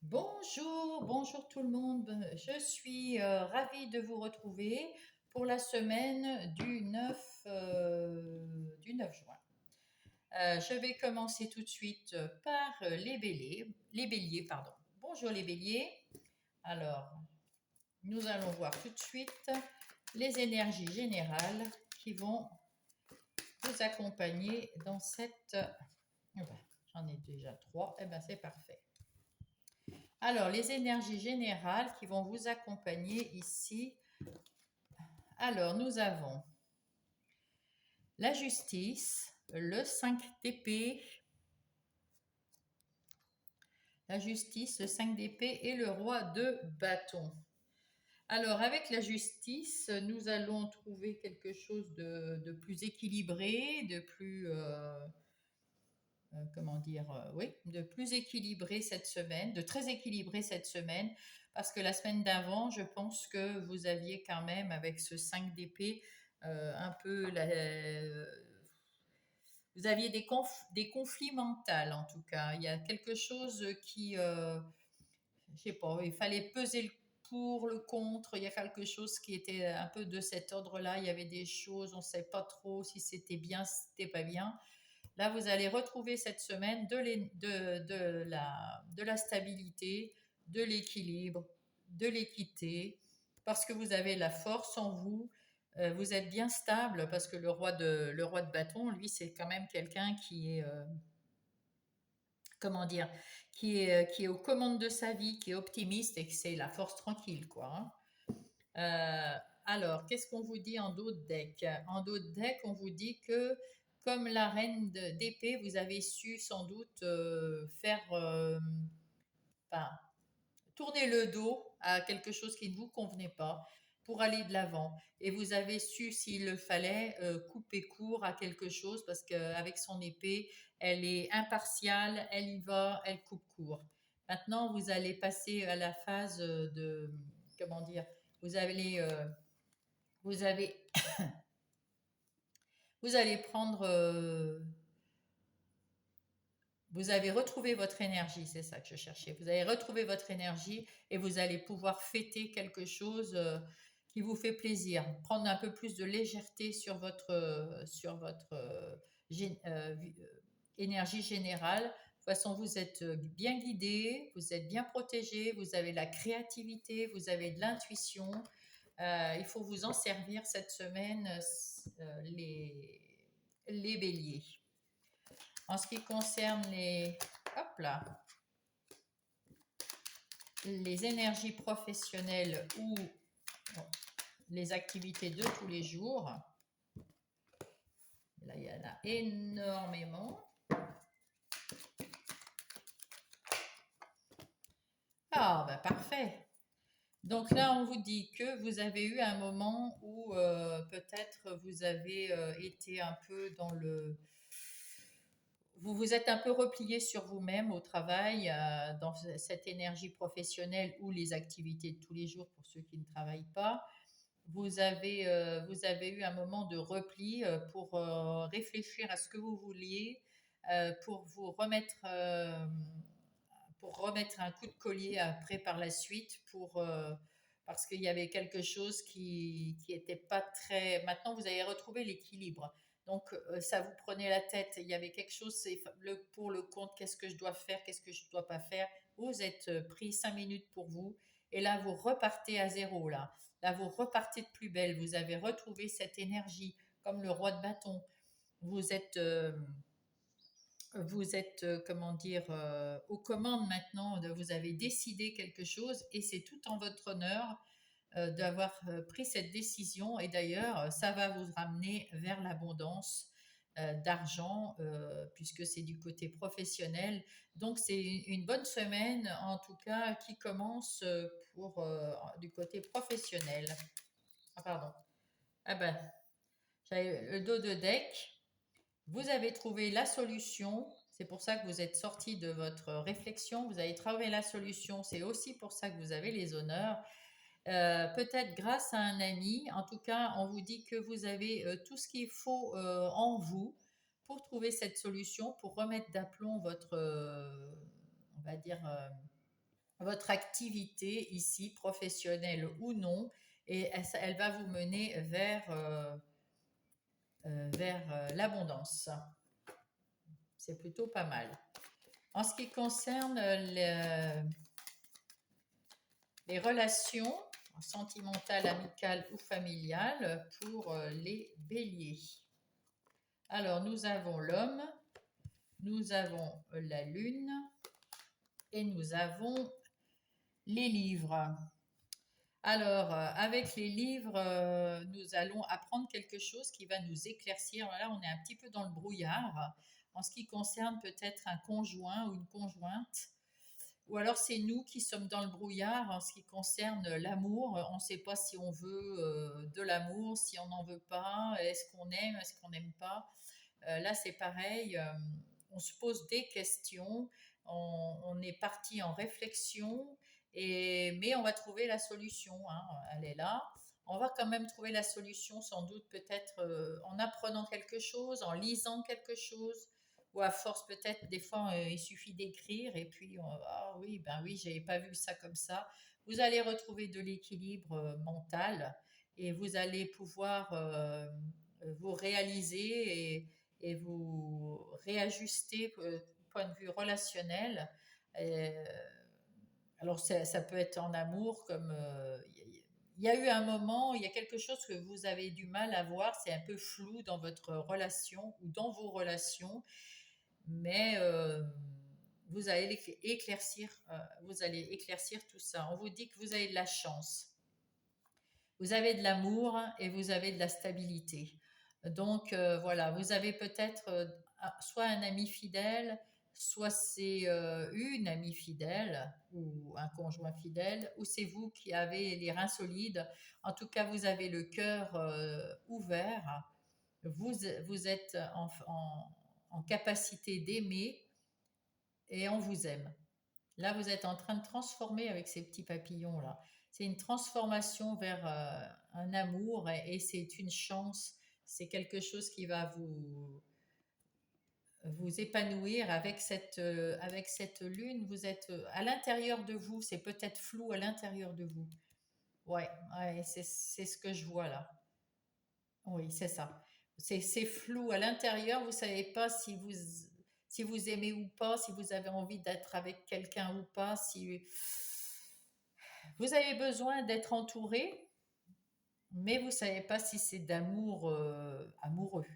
Bonjour, bonjour tout le monde. Je suis ravie de vous retrouver pour la semaine du 9 juin. Je vais commencer tout de suite par les béliers, pardon. Bonjour les béliers. Alors, nous allons voir tout de suite les énergies générales qui vont vous accompagner dans cette... J'en ai déjà trois, et ben c'est parfait. Alors, les énergies générales qui vont vous accompagner ici. Alors, nous avons la justice, le 5 d'épée, la justice, le 5 d'épée et le roi de bâton. Alors, avec la justice, nous allons trouver quelque chose de plus équilibré, de plus, comment dire, oui, de plus équilibré cette semaine, de très équilibré cette semaine, parce que la semaine d'avant, je pense que vous aviez quand même, avec ce 5 d'épée, un peu vous aviez des conflits mentaux en tout cas. Il y a quelque chose qui, je sais pas, il fallait peser le pour, le contre. Il y a quelque chose qui était un peu de cet ordre-là. Il y avait des choses, on ne sait pas trop si c'était bien, si c'était pas bien. Là, vous allez retrouver cette semaine de la stabilité, de l'équilibre, de l'équité, parce que vous avez la force en vous. Vous êtes bien stable parce que le roi de bâton, lui, c'est quand même quelqu'un qui est, comment dire, qui est aux commandes de sa vie, qui est optimiste et que c'est la force tranquille, quoi. Hein. Alors, qu'est-ce qu'on vous dit en dos de deck? En dos de deck, on vous dit que, comme la reine d'épée, vous avez su sans doute faire, enfin, tourner le dos à quelque chose qui ne vous convenait pas pour aller de l'avant. Et vous avez su, s'il le fallait, couper court à quelque chose parce qu'avec son épée, elle est impartiale, elle y va, elle coupe court. Maintenant, vous allez passer à la phase de, comment dire, vous allez, vous avez, vous allez prendre, vous avez retrouvé votre énergie, c'est ça que je cherchais. Vous allez retrouver votre énergie et vous allez pouvoir fêter quelque chose qui vous fait plaisir. Prendre un peu plus de légèreté sur votre énergie générale. De toute façon, vous êtes bien guidé, vous êtes bien protégé, vous avez la créativité, vous avez de l'intuition. Il faut vous en servir cette semaine, les béliers. En ce qui concerne hop là, les énergies professionnelles ou bon, les activités de tous les jours, là il y en a énormément. Ah, ben parfait. Donc là, on vous dit que vous avez eu un moment où peut-être vous avez été un peu dans le... Vous vous êtes un peu replié sur vous-même au travail, dans cette énergie professionnelle ou les activités de tous les jours pour ceux qui ne travaillent pas. Vous avez eu un moment de repli pour réfléchir à ce que vous vouliez, pour vous remettre, pour remettre un coup de collier après par la suite, parce qu'il y avait quelque chose qui était pas très. Maintenant, vous avez retrouvé l'équilibre. Donc, ça vous prenait la tête. Il y avait quelque chose, c'est le pour le contre, qu'est-ce que je dois faire, qu'est-ce que je ne dois pas faire. Vous êtes pris 5 minutes pour vous. Et là, vous repartez à zéro. Là, vous repartez de plus belle. Vous avez retrouvé cette énergie, comme le roi de bâton. Vous êtes, comment dire, aux commandes maintenant. Vous avez décidé quelque chose et c'est tout en votre honneur d'avoir pris cette décision. Et d'ailleurs, ça va vous ramener vers l'abondance d'argent, puisque c'est du côté professionnel. Donc, c'est une bonne semaine, en tout cas, qui commence du côté professionnel. Ah, pardon. Ah ben, j'avais le dos de deck. Vous avez trouvé la solution. C'est pour ça que vous êtes sorti de votre réflexion. Vous avez trouvé la solution. C'est aussi pour ça que vous avez les honneurs. Peut-être grâce à un ami. En tout cas, on vous dit que vous avez tout ce qu'il faut en vous pour trouver cette solution, pour remettre d'aplomb votre, on va dire, votre activité ici, professionnelle ou non, et elle va vous mener vers l'abondance. C'est plutôt pas mal. En ce qui concerne les relations sentimentales, amicales ou familiales pour les béliers. Alors, nous avons l'homme, nous avons la lune et nous avons les livres. Alors, avec les livres, nous allons apprendre quelque chose qui va nous éclaircir. Là, on est un petit peu dans le brouillard en ce qui concerne peut-être un conjoint ou une conjointe. Ou alors c'est nous qui sommes dans le brouillard en ce qui concerne l'amour. On ne sait pas si on veut de l'amour, si on n'en veut pas, est-ce qu'on n'aime pas. Là c'est pareil, on se pose des questions, on est parti en réflexion, mais on va trouver la solution, hein, elle est là. On va quand même trouver la solution sans doute peut-être en apprenant quelque chose, en lisant quelque chose, ou à force peut-être des fois il suffit d'écrire et puis ah oui ben oui j'avais pas vu ça comme ça. Vous allez retrouver de l'équilibre mental et vous allez pouvoir vous réaliser et vous réajuster point de vue relationnel. Euh, alors ça peut être en amour comme il y a eu un moment, il y a quelque chose que vous avez du mal à voir, c'est un peu flou dans votre relation ou dans vos relations, mais vous allez éclaircir tout ça. On vous dit que vous avez de la chance, vous avez de l'amour et vous avez de la stabilité. Donc voilà, vous avez peut-être soit un ami fidèle, soit c'est une amie fidèle ou un conjoint fidèle, ou c'est vous qui avez les reins solides. En tout cas, vous avez le cœur ouvert. Vous êtes en capacité d'aimer et on vous aime. Là, vous êtes en train de transformer avec ces petits papillons-là. C'est une transformation vers un amour et c'est une chance. C'est quelque chose qui va vous épanouir avec cette lune. Vous êtes à l'intérieur de vous. C'est peut-être flou à l'intérieur de vous. Ouais, ouais c'est ce que je vois là. Oui, c'est ça. C'est flou à l'intérieur. Vous ne savez pas si vous aimez ou pas, si vous avez envie d'être avec quelqu'un ou pas, si vous avez besoin d'être entouré, mais vous ne savez pas si c'est d'amour amoureux.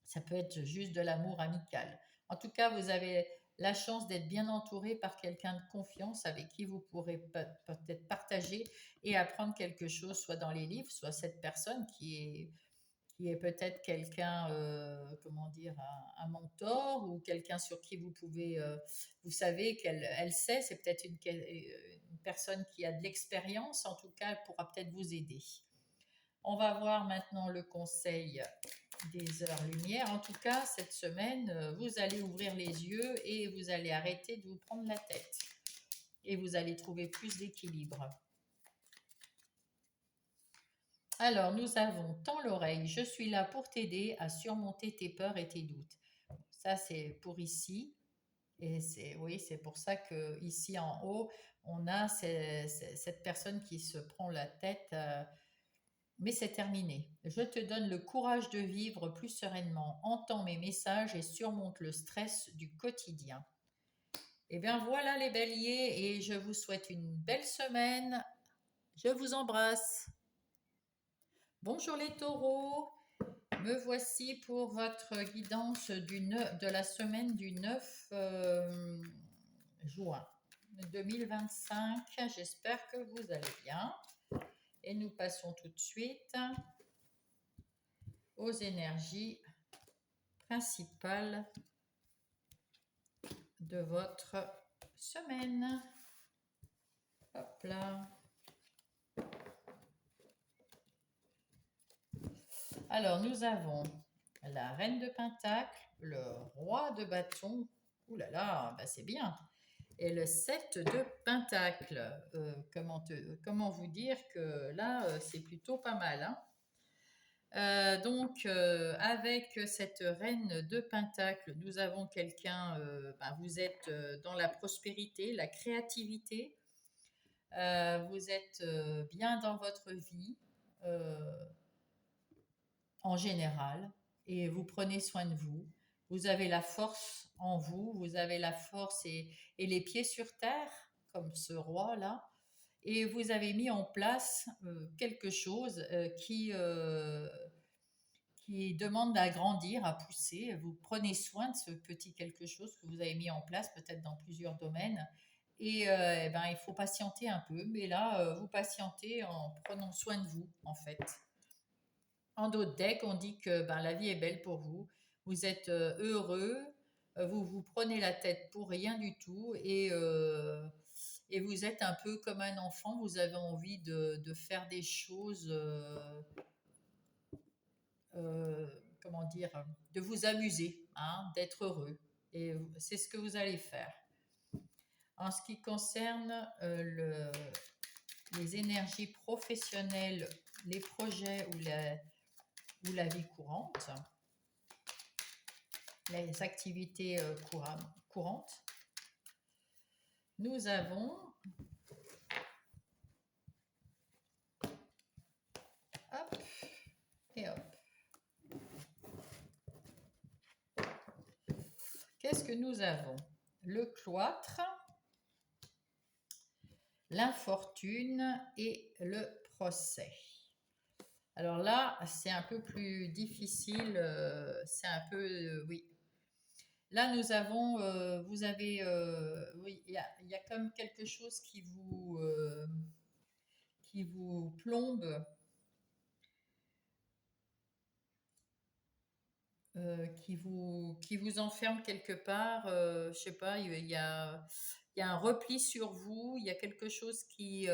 Ça peut être juste de l'amour amical. En tout cas, vous avez la chance d'être bien entouré par quelqu'un de confiance avec qui vous pourrez peut-être partager et apprendre quelque chose, soit dans les livres, soit cette personne qui est peut-être quelqu'un, comment dire, un mentor ou quelqu'un sur qui vous pouvez, vous savez qu'elle elle sait, c'est peut-être une personne qui a de l'expérience, en tout cas, elle pourra peut-être vous aider. On va voir maintenant le conseil des heures-lumière. En tout cas, cette semaine, vous allez ouvrir les yeux et vous allez arrêter de vous prendre la tête. Et vous allez trouver plus d'équilibre. Alors, nous avons Tends l'oreille, je suis là pour t'aider à surmonter tes peurs et tes doutes. Ça, c'est pour ici. Et c'est pour ça que ici en haut, on a cette personne qui se prend la tête, mais c'est terminé. Je te donne le courage de vivre plus sereinement. Entends mes messages et surmonte le stress du quotidien. Et bien voilà les béliers, et je vous souhaite une belle semaine. Je vous embrasse. Bonjour les taureaux. Me voici pour votre guidance de la semaine du 9 juin 2025. J'espère que vous allez bien. Et nous passons tout de suite aux énergies principales de votre semaine. Hop là. Alors, nous avons la reine de Pentacle, le roi de bâton. Ouh là là, bah c'est bien. Et le 7 de Pentacle. Comment vous dire que là, c'est plutôt pas mal. Hein. Avec cette reine de Pentacle, nous avons quelqu'un, vous êtes dans la prospérité, la créativité, vous êtes bien dans votre vie euh, en général et vous prenez soin de vous. Vous avez la force en vous, vous avez la force et les pieds sur terre, comme ce roi-là, et vous avez mis en place quelque chose qui demande à grandir, à pousser. Vous prenez soin de ce petit quelque chose que vous avez mis en place, peut-être dans plusieurs domaines. Il faut patienter un peu, mais là, vous patientez en prenant soin de vous, en fait. En d'autres decks, on dit que la vie est belle pour vous. Vous êtes heureux, vous vous prenez la tête pour rien du tout et vous êtes un peu comme un enfant. Vous avez envie de faire des choses euh, comment dire, de vous amuser, hein, d'être heureux. Et c'est ce que vous allez faire. En ce qui concerne les énergies professionnelles, les projets ou la vie courante, les activités courantes, nous avons, hop, et hop. Qu'est-ce que nous avons? Le cloître, l'infortune et le procès. Alors là, c'est un peu plus difficile, c'est un peu, oui. Là, nous avons, vous avez, oui, il y a comme quelque chose qui vous plombe, qui vous enferme quelque part. Je sais pas, il y a un repli sur vous, il y a quelque chose qui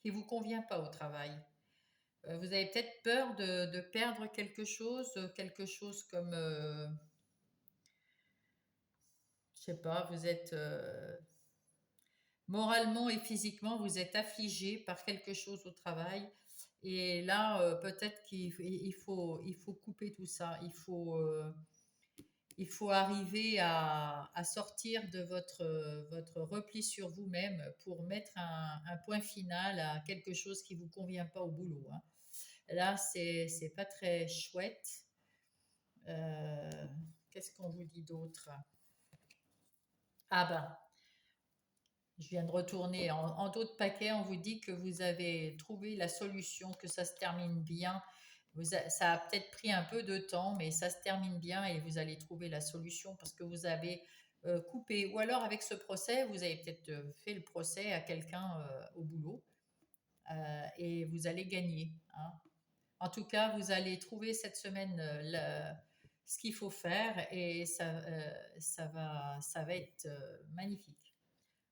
vous convient pas au travail. Vous avez peut-être peur de perdre quelque chose comme, je sais pas, vous êtes moralement et physiquement, vous êtes affligé par quelque chose au travail. Et là, peut-être il faut couper tout ça. Il faut arriver à sortir de votre repli sur vous-même pour mettre un point final à quelque chose qui vous convient pas au boulot, hein. Là, c'est pas très chouette. Euh, Qu'est-ce qu'on vous dit d'autre? Ah ben, je viens de retourner en d'autres paquets. On vous dit que vous avez trouvé la solution, que ça se termine bien. Ça a peut-être pris un peu de temps, mais ça se termine bien et vous allez trouver la solution parce que vous avez coupé. Ou alors avec ce procès, vous avez peut-être fait le procès à quelqu'un au boulot et vous allez gagner, hein. En tout cas, vous allez trouver cette semaine ce qu'il faut faire et ça va être magnifique.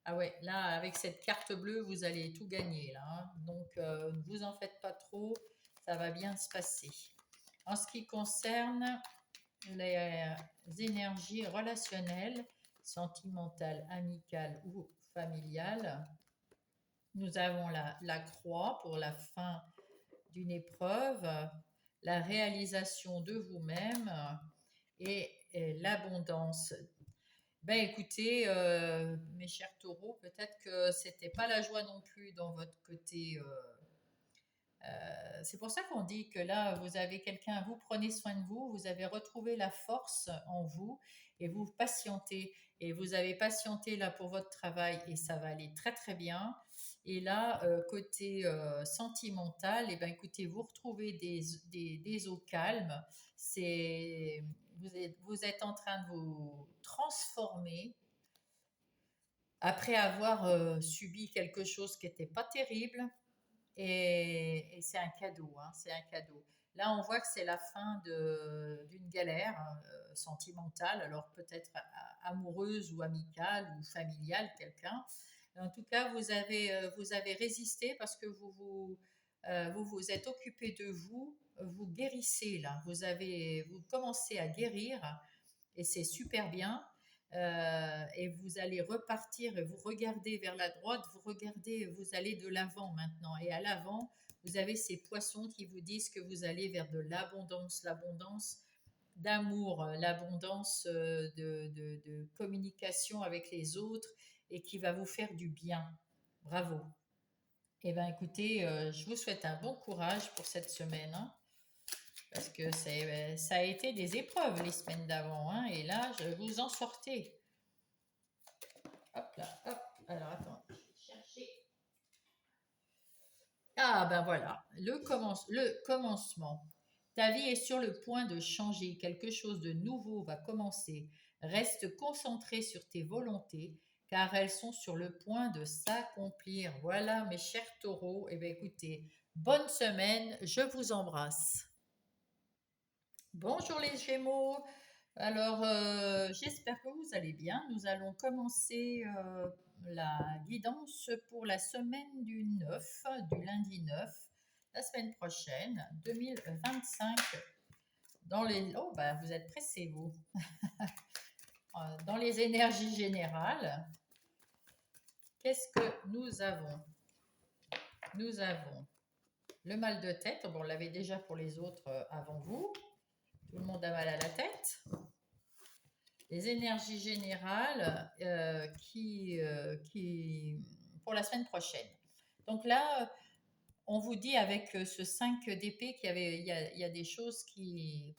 Ah ouais, là, avec cette carte bleue, vous allez tout gagner, là, hein. Donc, ne vous en faites pas trop, ça va bien se passer. En ce qui concerne les énergies relationnelles, sentimentales, amicales ou familiales, nous avons la croix pour la fin d'une épreuve, la réalisation de vous-même et l'abondance. Ben écoutez, mes chers taureaux, peut-être que c'était pas la joie non plus dans votre côté. C'est pour ça qu'on dit que là, vous avez quelqu'un, vous prenez soin de vous, vous avez retrouvé la force en vous et vous patientez. Et vous avez patienté là pour votre travail et ça va aller très très bien. Et là, côté sentimental, et ben écoutez, vous retrouvez des eaux calmes. Vous êtes en train de vous transformer après avoir subi quelque chose qui n'était pas terrible. Et c'est un cadeau, hein, c'est un cadeau. Là, on voit que c'est la fin d'une galère sentimentale, alors peut-être amoureuse ou amicale ou familiale, quelqu'un. En tout cas, vous avez résisté parce que vous vous êtes occupé de vous, vous guérissez là, vous commencez à guérir et c'est super bien. et vous allez repartir et vous regardez vers la droite, vous regardez, vous allez de l'avant maintenant. Et à l'avant, vous avez ces poissons qui vous disent que vous allez vers de l'abondance, l'abondance d'amour, l'abondance de communication avec les autres et qui va vous faire du bien. Bravo. Eh bien, écoutez, je vous souhaite un bon courage pour cette semaine, hein, parce que ça a été des épreuves les semaines d'avant, hein, et là, vous en sortez. Hop là, hop. Alors, attends, je vais chercher. Ah, ben voilà, le commencement. Ta vie est sur le point de changer, quelque chose de nouveau va commencer. Reste concentré sur tes volontés, car elles sont sur le point de s'accomplir. Voilà, mes chers taureaux. Eh bien, écoutez, bonne semaine, je vous embrasse. Bonjour les Gémeaux. Alors, j'espère que vous allez bien. Nous allons commencer la guidance pour la semaine du 9, du lundi 9, la semaine prochaine, 2025. Dans les... Oh, bah, vous êtes pressés, vous. Dans les énergies générales, qu'est-ce que nous avons? Nous avons le mal de tête. Bon, on l'avait déjà pour les autres avant vous. Tout le monde a mal à la tête. Les énergies générales qui pour la semaine prochaine. Donc là, on vous dit avec ce 5 d'épée il y a des choses qui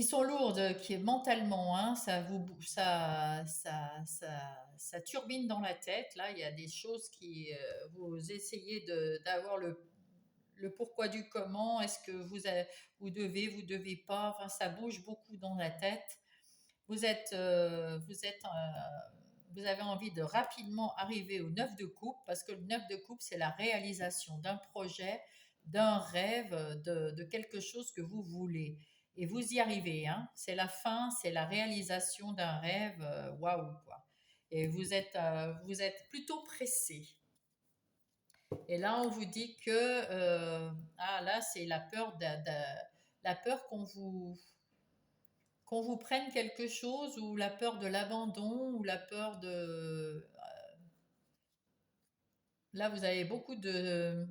sont lourdes, qui mentalement, hein, ça turbine dans la tête. Là, il y a des choses qui vous essayez d'avoir le pourquoi du comment. Est-ce que vous devez pas. Enfin, ça bouge beaucoup dans la tête. Vous avez envie de rapidement arriver au 9 de coupe parce que le 9 de coupe, c'est la réalisation d'un projet, d'un rêve, de quelque chose que vous voulez. Et vous y arrivez, hein. C'est la fin, c'est la réalisation d'un rêve, waouh, quoi. Et vous êtes plutôt pressé. Et là, on vous dit que, là, c'est la peur, la peur qu'on vous prenne quelque chose ou la peur de l'abandon ou la peur de... Là, vous avez beaucoup de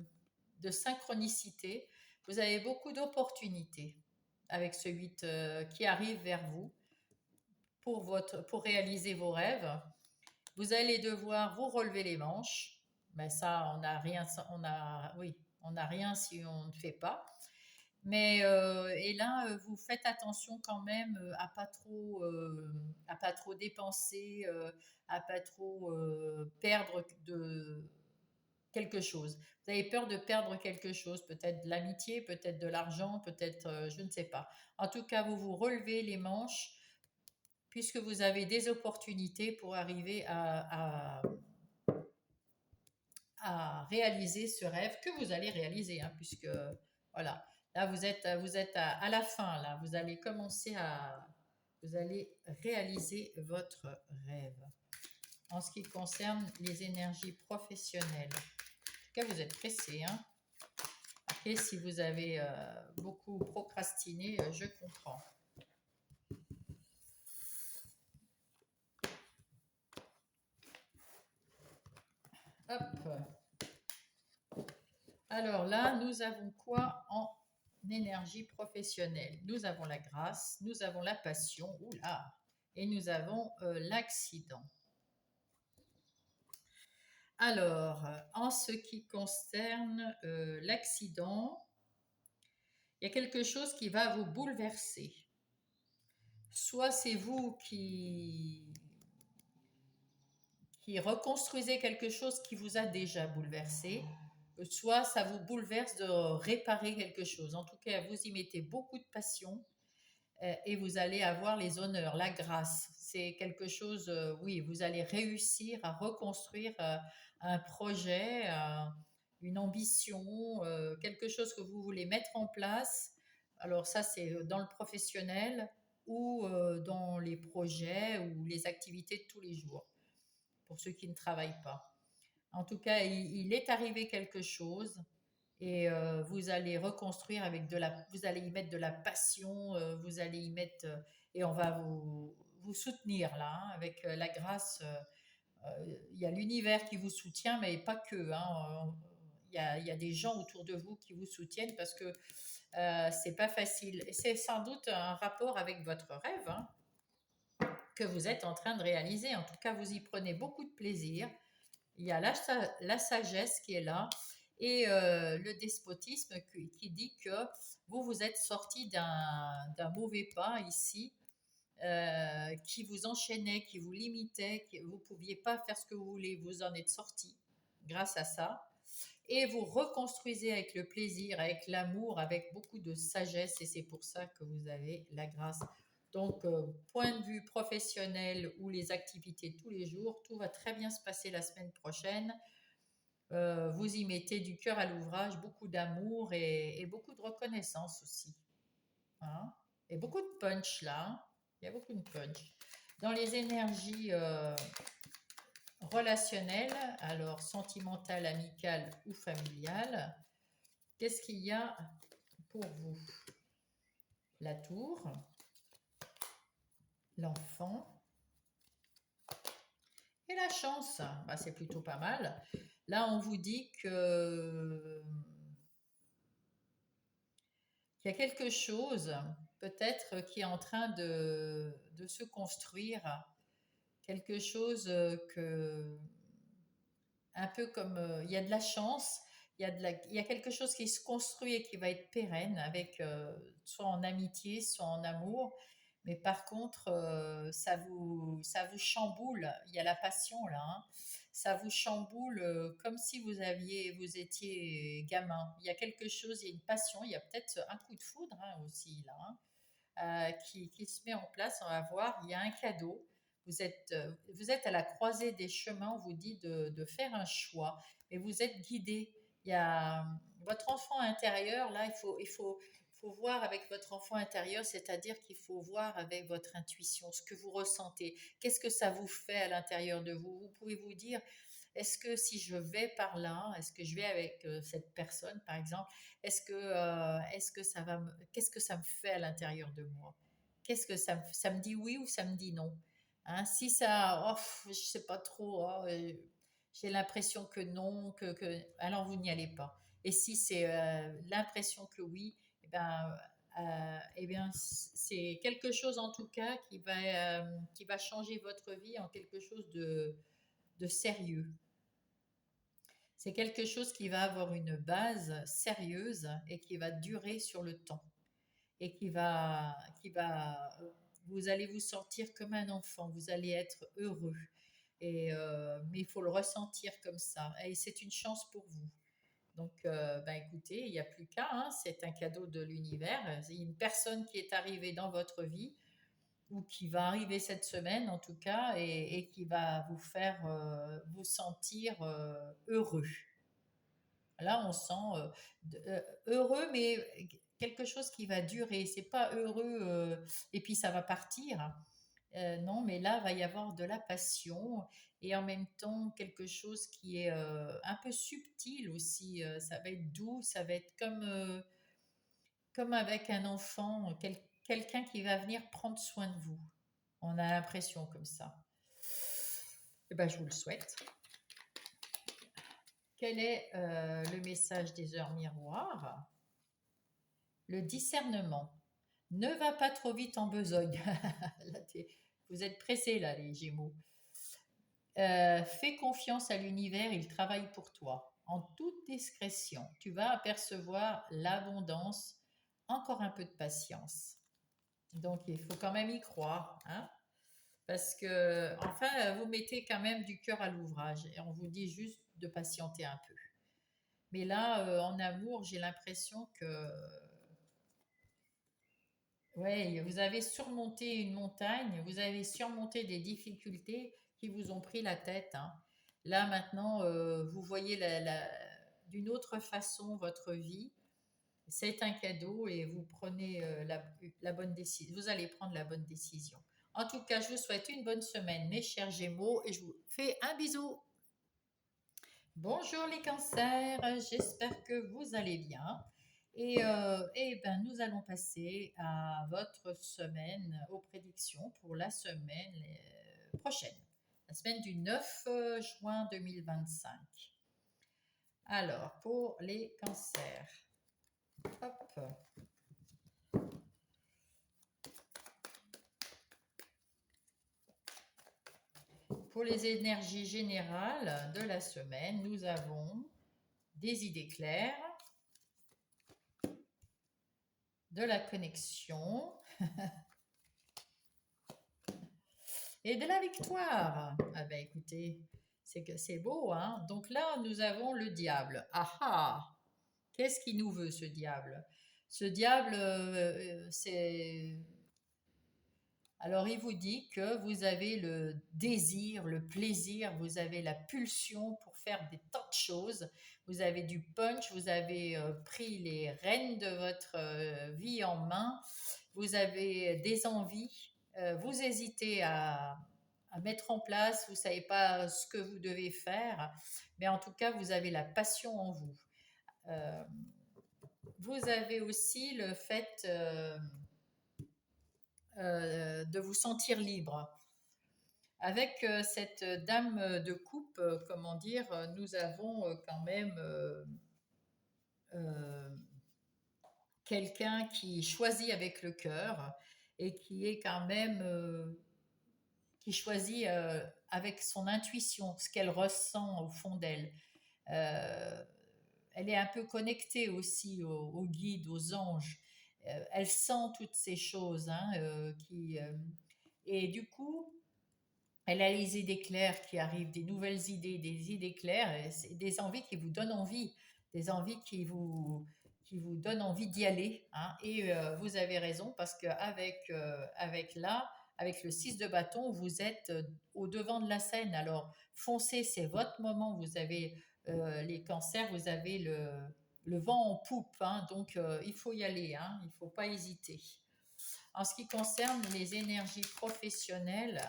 synchronicité, vous avez beaucoup d'opportunités avec ce 8 qui arrive vers vous pour réaliser vos rêves. Vous allez devoir vous relever les manches, mais ça, on n'a rien, oui, on n'a rien si on ne fait pas. Mais et là, vous faites attention quand même à pas trop dépenser, à pas trop perdre de quelque chose. Vous avez peur de perdre quelque chose, peut-être de l'amitié, peut-être de l'argent, peut-être, je ne sais pas. En tout cas, vous vous relevez les manches puisque vous avez des opportunités pour arriver à réaliser ce rêve que vous allez réaliser, hein, puisque voilà, là vous êtes à la fin, là, vous allez réaliser votre rêve. En ce qui concerne les énergies professionnelles, en tout cas vous êtes pressé, hein. Après, si vous avez beaucoup procrastiné, je comprends. Hop. Alors là, nous avons quoi en énergie professionnelle? Nous avons la grâce, nous avons la passion, oula, et nous avons l'accident. Alors, en ce qui concerne l'accident, il y a quelque chose qui va vous bouleverser. Soit c'est vous qui reconstruisez quelque chose qui vous a déjà bouleversé, soit ça vous bouleverse de réparer quelque chose. En tout cas, vous y mettez beaucoup de passion et vous allez avoir les honneurs, la grâce. C'est quelque chose, oui, vous allez réussir à reconstruire un projet, une ambition, quelque chose que vous voulez mettre en place. Alors ça, c'est dans le professionnel ou dans les projets ou les activités de tous les jours, pour ceux qui ne travaillent pas. En tout cas, il est arrivé quelque chose et vous allez reconstruire vous allez y mettre de la passion, vous allez y mettre et on va vous soutenir là, hein, avec la grâce. Il y a l'univers qui vous soutient, mais pas que, hein. Il y a des gens autour de vous qui vous soutiennent parce que c'est pas facile. Et c'est sans doute un rapport avec votre rêve, hein, que vous êtes en train de réaliser. En tout cas, vous y prenez beaucoup de plaisir. Il y a la sagesse qui est là et le despotisme qui dit que vous vous êtes sorti d'un mauvais pas ici, qui vous enchaînait, qui vous limitait, que vous ne pouviez pas faire ce que vous voulez, vous en êtes sorti grâce à ça. Et vous reconstruisez avec le plaisir, avec l'amour, avec beaucoup de sagesse, et c'est pour ça que vous avez la grâce. Donc, point de vue professionnel ou les activités de tous les jours, tout va très bien se passer la semaine prochaine. Vous y mettez du cœur à l'ouvrage, beaucoup d'amour et beaucoup de reconnaissance aussi, hein. Et beaucoup de punch là, hein. Il y a beaucoup de punch. Dans les énergies relationnelles, alors sentimentales, amicales ou familiales, qu'est-ce qu'il y a pour vous? La tour, l'enfant et la chance. Bah, c'est plutôt pas mal. Là, on vous dit que qu'il y a quelque chose peut-être qui est en train de se construire, quelque chose que un peu comme il y a de la chance, il y a quelque chose qui se construit et qui va être pérenne avec soit en amitié, soit en amour. Mais par contre, ça vous chamboule. Il y a la passion là, hein. Ça vous chamboule comme si vous étiez gamin. Il y a quelque chose, il y a une passion, il y a peut-être un coup de foudre, hein, aussi là, hein, qui se met en place. On va voir, il y a un cadeau. Vous êtes à la croisée des chemins, on vous dit de faire un choix, mais vous êtes guidé. Il y a votre enfant intérieur, là, faut voir avec votre enfant intérieur, c'est-à-dire qu'il faut voir avec votre intuition, ce que vous ressentez, qu'est-ce que ça vous fait à l'intérieur de vous. Vous pouvez vous dire, est-ce que si je vais par là, est-ce que je vais avec cette personne, par exemple, est-ce que qu'est-ce que ça me fait à l'intérieur de moi? Qu'est-ce que ça me dit oui ou ça me dit non? Hein, si ça, oh, je sais pas trop, oh, j'ai l'impression que non, alors vous n'y allez pas. Et si c'est l'impression que oui, eh bien, c'est quelque chose en tout cas qui va changer votre vie en quelque chose de sérieux. C'est quelque chose qui va avoir une base sérieuse et qui va durer sur le temps et qui va, vous allez vous sentir comme un enfant, vous allez être heureux. Mais il faut le ressentir comme ça. Et c'est une chance pour vous. Donc, ben écoutez, il n'y a plus qu'à, hein, c'est un cadeau de l'univers. C'est une personne qui est arrivée dans votre vie ou qui va arriver cette semaine en tout cas et qui va vous faire vous sentir heureux. Là, on sent heureux, mais quelque chose qui va durer. C'est pas heureux et puis ça va partir. Non, mais là, va y avoir de la passion et en même temps quelque chose qui est un peu subtil aussi. Ça va être doux, ça va être comme avec un enfant, quelqu'un qui va venir prendre soin de vous. On a l'impression comme ça. Eh ben, je vous le souhaite. Quel est le message des heures miroirs? Le discernement. Ne va pas trop vite en besogne. Là, vous êtes pressés, là, les Gémeaux. Fais confiance à l'univers, il travaille pour toi. En toute discrétion, tu vas apercevoir l'abondance. Encore un peu de patience. Donc, il faut quand même y croire, hein, parce que, enfin, vous mettez quand même du cœur à l'ouvrage et on vous dit juste de patienter un peu. Mais là, en amour, j'ai l'impression que ouais, vous avez surmonté une montagne, vous avez surmonté des difficultés qui vous ont pris la tête, hein. Là, maintenant, vous voyez d'une autre façon votre vie. C'est un cadeau et vous prenez la bonne décision. Vous allez prendre la bonne décision. En tout cas, je vous souhaite une bonne semaine, mes chers Gémeaux, et je vous fais un bisou. Bonjour les cancers, j'espère que vous allez bien. Et ben, nous allons passer à votre semaine, aux prédictions pour la semaine prochaine, la semaine du 9 juin 2025. Alors, pour les cancers, hop, pour les énergies générales de la semaine, nous avons des idées claires, de la connexion et de la victoire. Ah ben écoutez, c'est que c'est beau, hein. Donc là, nous avons le diable. Ah ah! Qu'est-ce qu'il nous veut, ce diable? Ce diable, c'est... Alors, il vous dit que vous avez le désir, le plaisir, vous avez la pulsion pour faire des tas de choses. Vous avez du punch, vous avez pris les rênes de votre vie en main. Vous avez des envies. Vous hésitez à mettre en place. Vous ne savez pas ce que vous devez faire. Mais en tout cas, vous avez la passion en vous. Euh, Vous avez aussi le fait de vous sentir libre. Avec cette dame de coupe, comment dire, nous avons quand même euh, quelqu'un qui choisit avec le cœur et qui est quand même qui choisit avec son intuition, ce qu'elle ressent au fond d'elle. Euh, Elle est un peu connectée aussi aux guides, aux anges. Elle sent toutes ces choses, hein, et du coup, elle a les idées claires qui arrivent, des nouvelles idées, des idées claires, et des envies qui vous donnent envie, des envies qui vous donnent envie d'y aller, hein. Et vous avez raison, parce qu'avec avec le 6 de bâton, vous êtes au devant de la scène. Alors, foncez, c'est votre moment. Vous avez les cancers, vous avez le vent en poupe, hein. Donc il faut y aller, hein. Il ne faut pas hésiter. En ce qui concerne les énergies professionnelles,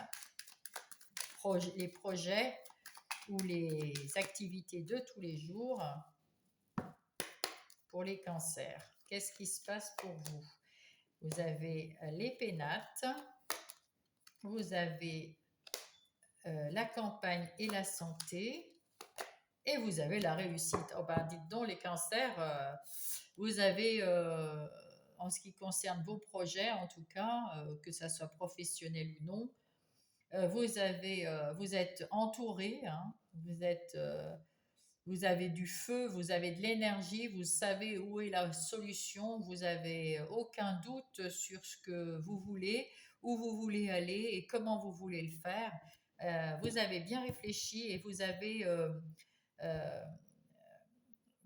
les projets ou les activités de tous les jours pour les cancers. Qu'est-ce qui se passe pour vous? Vous avez les pénates, vous avez la campagne et la santé, et vous avez la réussite. Oh ben, dites donc, les cancers, vous avez, en ce qui concerne vos projets, en tout cas, que ça soit professionnel ou non, vous êtes entouré, hein. Vous avez du feu, vous avez de l'énergie, vous savez où est la solution, vous avez aucun doute sur ce que vous voulez, où vous voulez aller et comment vous voulez le faire. Vous avez bien réfléchi et euh,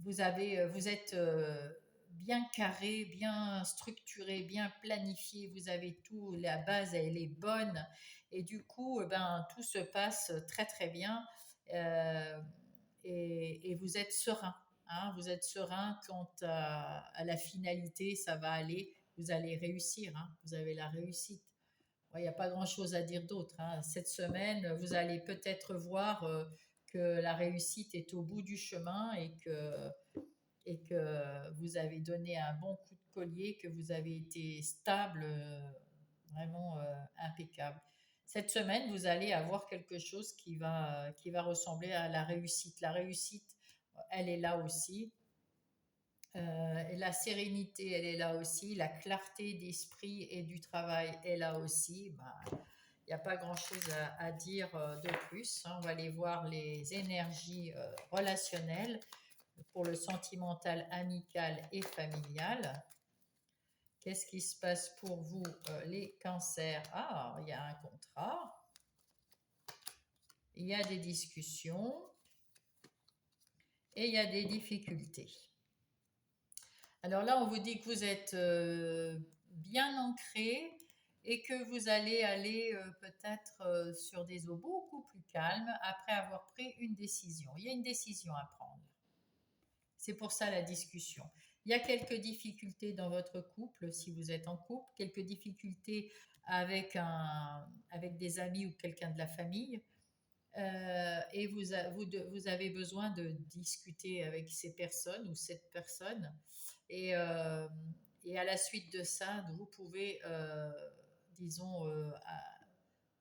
vous êtes bien carré, bien structuré, bien planifié. Vous avez tout, la base elle est bonne et du coup, ben tout se passe très très bien. Euh, et vous êtes serein, hein. Vous êtes serein quant à la finalité, ça va aller, vous allez réussir, hein. Vous avez la réussite. Il n'y a pas grand-chose à dire d'autre, hein. Cette semaine, vous allez peut-être voir que la réussite est au bout du chemin et que vous avez donné un bon coup de collier, que vous avez été stable, vraiment impeccable. Cette semaine, vous allez avoir quelque chose qui va ressembler à la réussite. La réussite, elle est là aussi. Et la sérénité, elle est là aussi. La clarté d'esprit et du travail est là aussi. Ben, il n'y a pas grand-chose à dire de plus, hein. On va aller voir les énergies relationnelles pour le sentimental, amical et familial. Qu'est-ce qui se passe pour vous, les cancers? Ah, il y a un contrat, il y a des discussions et il y a des difficultés. Alors là, on vous dit que vous êtes bien ancré et que vous allez aller peut-être sur des eaux beaucoup plus calmes après avoir pris une décision. Il y a une décision à prendre. C'est pour ça la discussion. Il y a quelques difficultés dans votre couple, si vous êtes en couple, quelques difficultés avec des amis ou quelqu'un de la famille. Et vous avez besoin de discuter avec ces personnes ou cette personne. Et, euh, et à la suite de ça, vous pouvez, disons,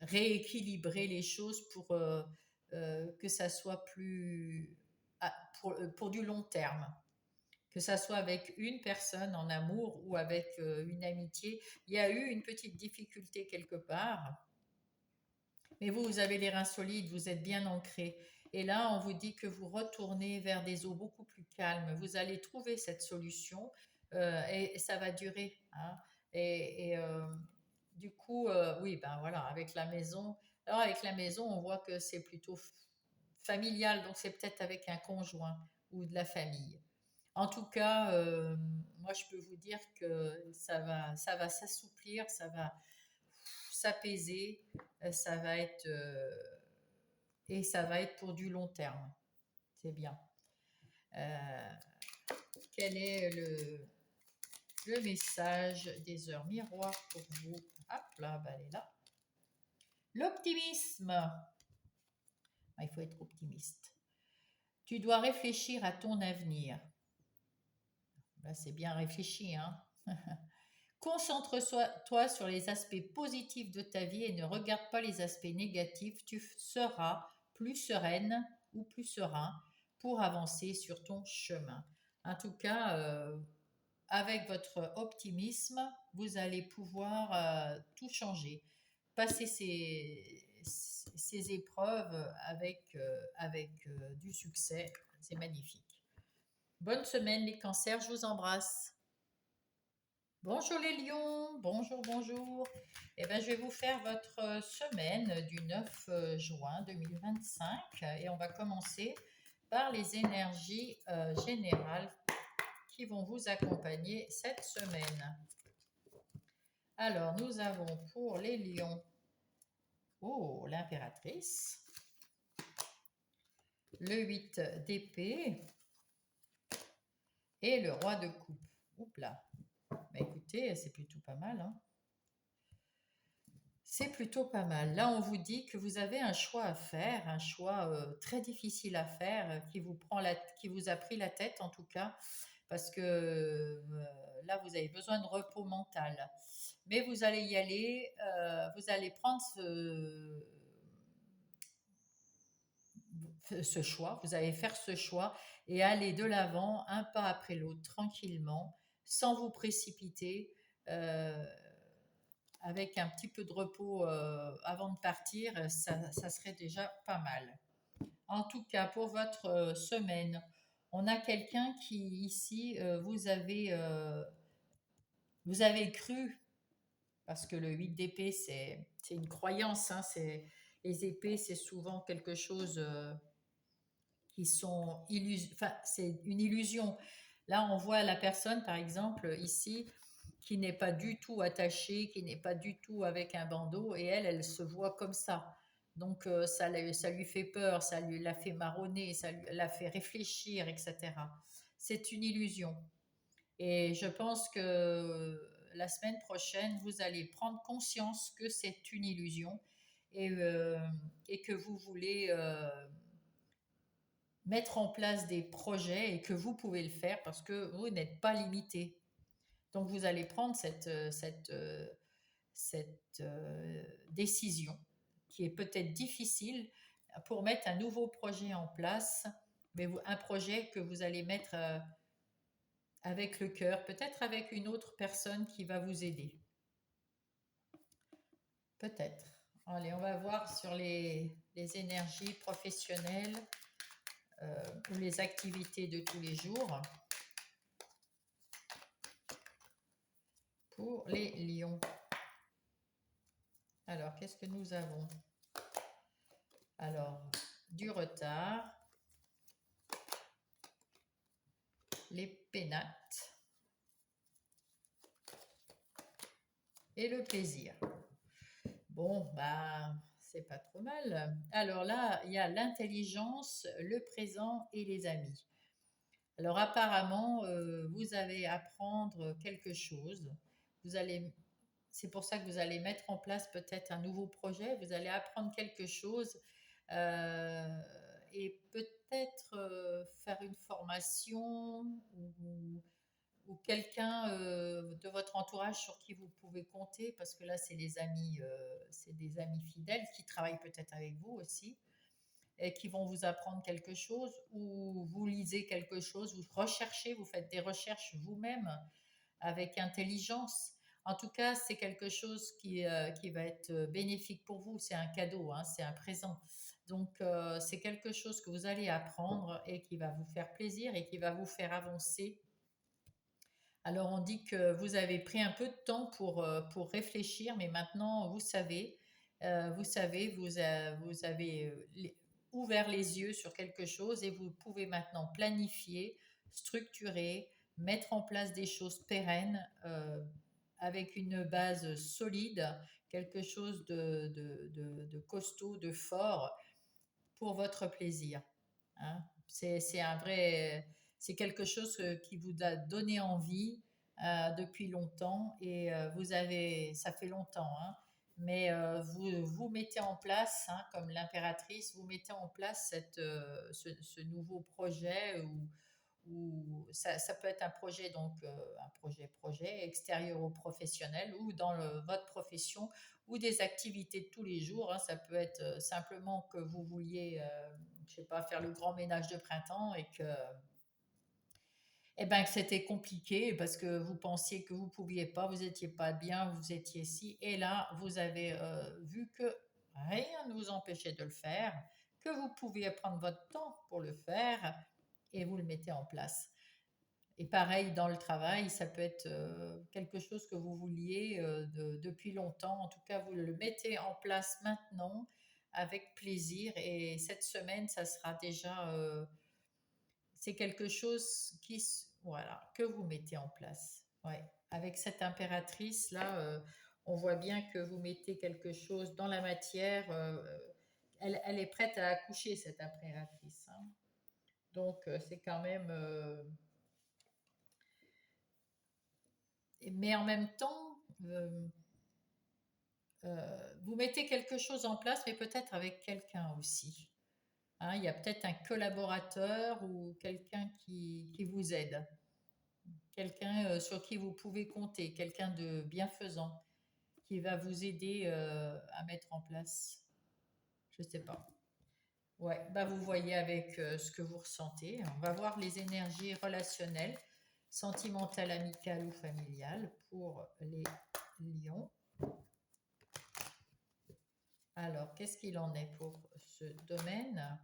rééquilibrer les choses pour que ça soit plus pour du long terme, que ça soit avec une personne en amour ou avec une amitié. Il y a eu une petite difficulté quelque part, mais vous avez les reins solides, vous êtes bien ancré. Et là, on vous dit que vous retournez vers des eaux beaucoup plus calmes. Vous allez trouver cette solution et ça va durer, hein. Et du coup, oui, ben voilà, avec la maison. Alors avec la maison, on voit que c'est plutôt familial, donc c'est peut-être avec un conjoint ou de la famille. En tout cas, moi je peux vous dire que ça va s'assouplir, ça va s'apaiser, ça va être et ça va être pour du long terme. C'est bien. Euh, Quel est le message des heures miroirs pour vous? Hop là, bah, elle est là. L'optimisme. Ah, il faut être optimiste. Tu dois réfléchir à ton avenir. Là, c'est bien réfléchi, hein. Concentre-toi sur les aspects positifs de ta vie et ne regarde pas les aspects négatifs. Tu seras plus sereine ou plus serein pour avancer sur ton chemin. En tout cas, avec votre optimisme, vous allez pouvoir tout changer. Passer ces épreuves avec du succès, c'est magnifique. Bonne semaine les cancers, je vous embrasse. Bonjour les lions, bonjour, bonjour. Eh bien, je vais vous faire votre semaine du 9 juin 2025 et on va commencer par les énergies générales qui vont vous accompagner cette semaine. Alors, nous avons pour les lions, oh, l'impératrice, le 8 d'épée et le roi de coupe. Oups là. Bah, écoutez, c'est plutôt pas mal, hein. C'est plutôt pas mal. Là, on vous dit que vous avez un choix à faire, un choix très difficile à faire, qui vous a pris la tête en tout cas, parce que là, vous avez besoin de repos mental. Mais vous allez y aller, vous allez prendre ce choix, vous allez faire ce choix et aller de l'avant, un pas après l'autre, tranquillement, sans vous précipiter. euh, Avec un petit peu de repos avant de partir, ça serait déjà pas mal. En tout cas, pour votre semaine, on a quelqu'un qui ici, vous avez cru, parce que le 8 d'épée, c'est une croyance, hein, les épées, c'est souvent quelque chose qui sont enfin, c'est une illusion. Là, on voit la personne, par exemple, ici, qui n'est pas du tout attachée, qui n'est pas du tout avec un bandeau, et elle se voit comme ça. Donc, ça lui fait peur, ça lui l'a fait marronner, l'a fait réfléchir, etc. C'est une illusion. Et je pense que la semaine prochaine, vous allez prendre conscience que c'est une illusion et, euh, et que vous voulez mettre en place des projets et que vous pouvez le faire parce que vous n'êtes pas limité. Donc vous allez prendre cette décision qui est peut-être difficile pour mettre un nouveau projet en place, mais un projet que vous allez mettre avec le cœur, peut-être avec une autre personne qui va vous aider. Peut-être. Allez, on va voir sur les énergies professionnelles ou les activités de tous les jours. Pour les lions. Alors, qu'est-ce que nous avons? Alors, du retard, les pénates et le plaisir. Bon, bah, c'est pas trop mal. Alors là, il y a l'intelligence, le présent et les amis. Alors apparemment, vous allez apprendre quelque chose. Vous allez, c'est pour ça que vous allez mettre en place peut-être un nouveau projet. Vous allez apprendre quelque chose et peut-être faire une formation ou quelqu'un de votre entourage sur qui vous pouvez compter, parce que là, c'est des amis fidèles qui travaillent peut-être avec vous aussi et qui vont vous apprendre quelque chose ou vous lisez quelque chose, vous recherchez, vous faites des recherches vous-même avec intelligence. En tout cas, c'est quelque chose qui va être bénéfique pour vous. C'est un cadeau, hein, c'est un présent. Donc, c'est quelque chose que vous allez apprendre et qui va vous faire plaisir et qui va vous faire avancer. Alors, on dit que vous avez pris un peu de temps pour réfléchir, mais maintenant, vous avez ouvert les yeux sur quelque chose et vous pouvez maintenant planifier, structurer, mettre en place des choses pérennes avec une base solide, quelque chose de costaud, de fort pour votre plaisir. Hein. C'est quelque chose qui vous a donné envie depuis longtemps et ça fait longtemps, hein, mais vous mettez en place, hein, comme l'impératrice, vous mettez en place ce nouveau projet ou ça peut être un projet un projet extérieur au professionnel ou dans votre profession ou des activités de tous les jours, hein. Ça peut être simplement que vous vouliez, je sais pas, faire le grand ménage de printemps et que que c'était compliqué parce que vous pensiez que vous pouviez pas, vous étiez pas bien, vous étiez si, et là vous avez vu que rien ne vous empêchait de le faire, que vous pouviez prendre votre temps pour le faire et vous le mettez en place. Et pareil dans le travail, ça peut être quelque chose que vous vouliez depuis longtemps. En tout cas, vous le mettez en place maintenant avec plaisir. Et cette semaine, ça sera déjà, c'est quelque chose voilà, que vous mettez en place. Ouais. Avec cette impératrice là, on voit bien que vous mettez quelque chose dans la matière. Elle est prête à accoucher cette impératrice, hein. Donc c'est quand même. Mais en même temps, vous mettez quelque chose en place, mais peut-être avec quelqu'un aussi. Hein, il y a peut-être un collaborateur ou quelqu'un qui vous aide, quelqu'un sur qui vous pouvez compter, quelqu'un de bienfaisant qui va vous aider à mettre en place. Je ne sais pas. Ouais, bah vous voyez avec ce que vous ressentez. On va voir les énergies relationnelles, sentimentales, amicales ou familiales pour les lions. Alors, qu'est-ce qu'il en est pour ce domaine?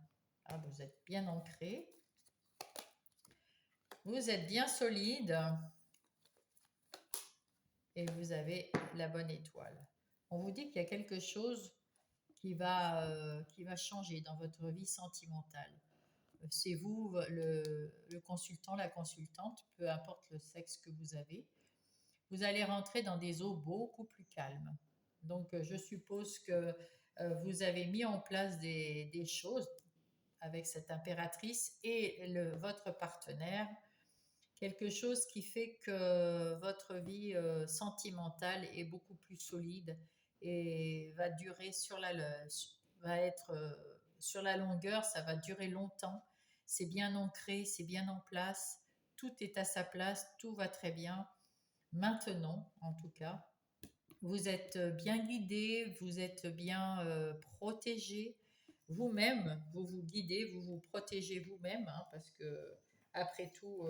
Ah, vous êtes bien ancré. Vous êtes bien solide. Et vous avez la bonne étoile. On vous dit qu'il y a quelque chose qui va changer dans votre vie sentimentale. C'est vous, le consultant, la consultante, peu importe le sexe que vous avez. Vous allez rentrer dans des eaux beaucoup plus calmes. Donc, je suppose que vous avez mis en place des choses avec cette impératrice et votre partenaire, quelque chose qui fait que votre vie sentimentale est beaucoup plus solide et va durer va être sur la longueur, ça va durer longtemps. C'est bien ancré, c'est bien en place, tout est à sa place, tout va très bien. Maintenant, en tout cas, vous êtes bien guidé, vous êtes bien protégé. Vous-même, vous vous guidez, vous vous protégez vous-même, hein, parce que après tout,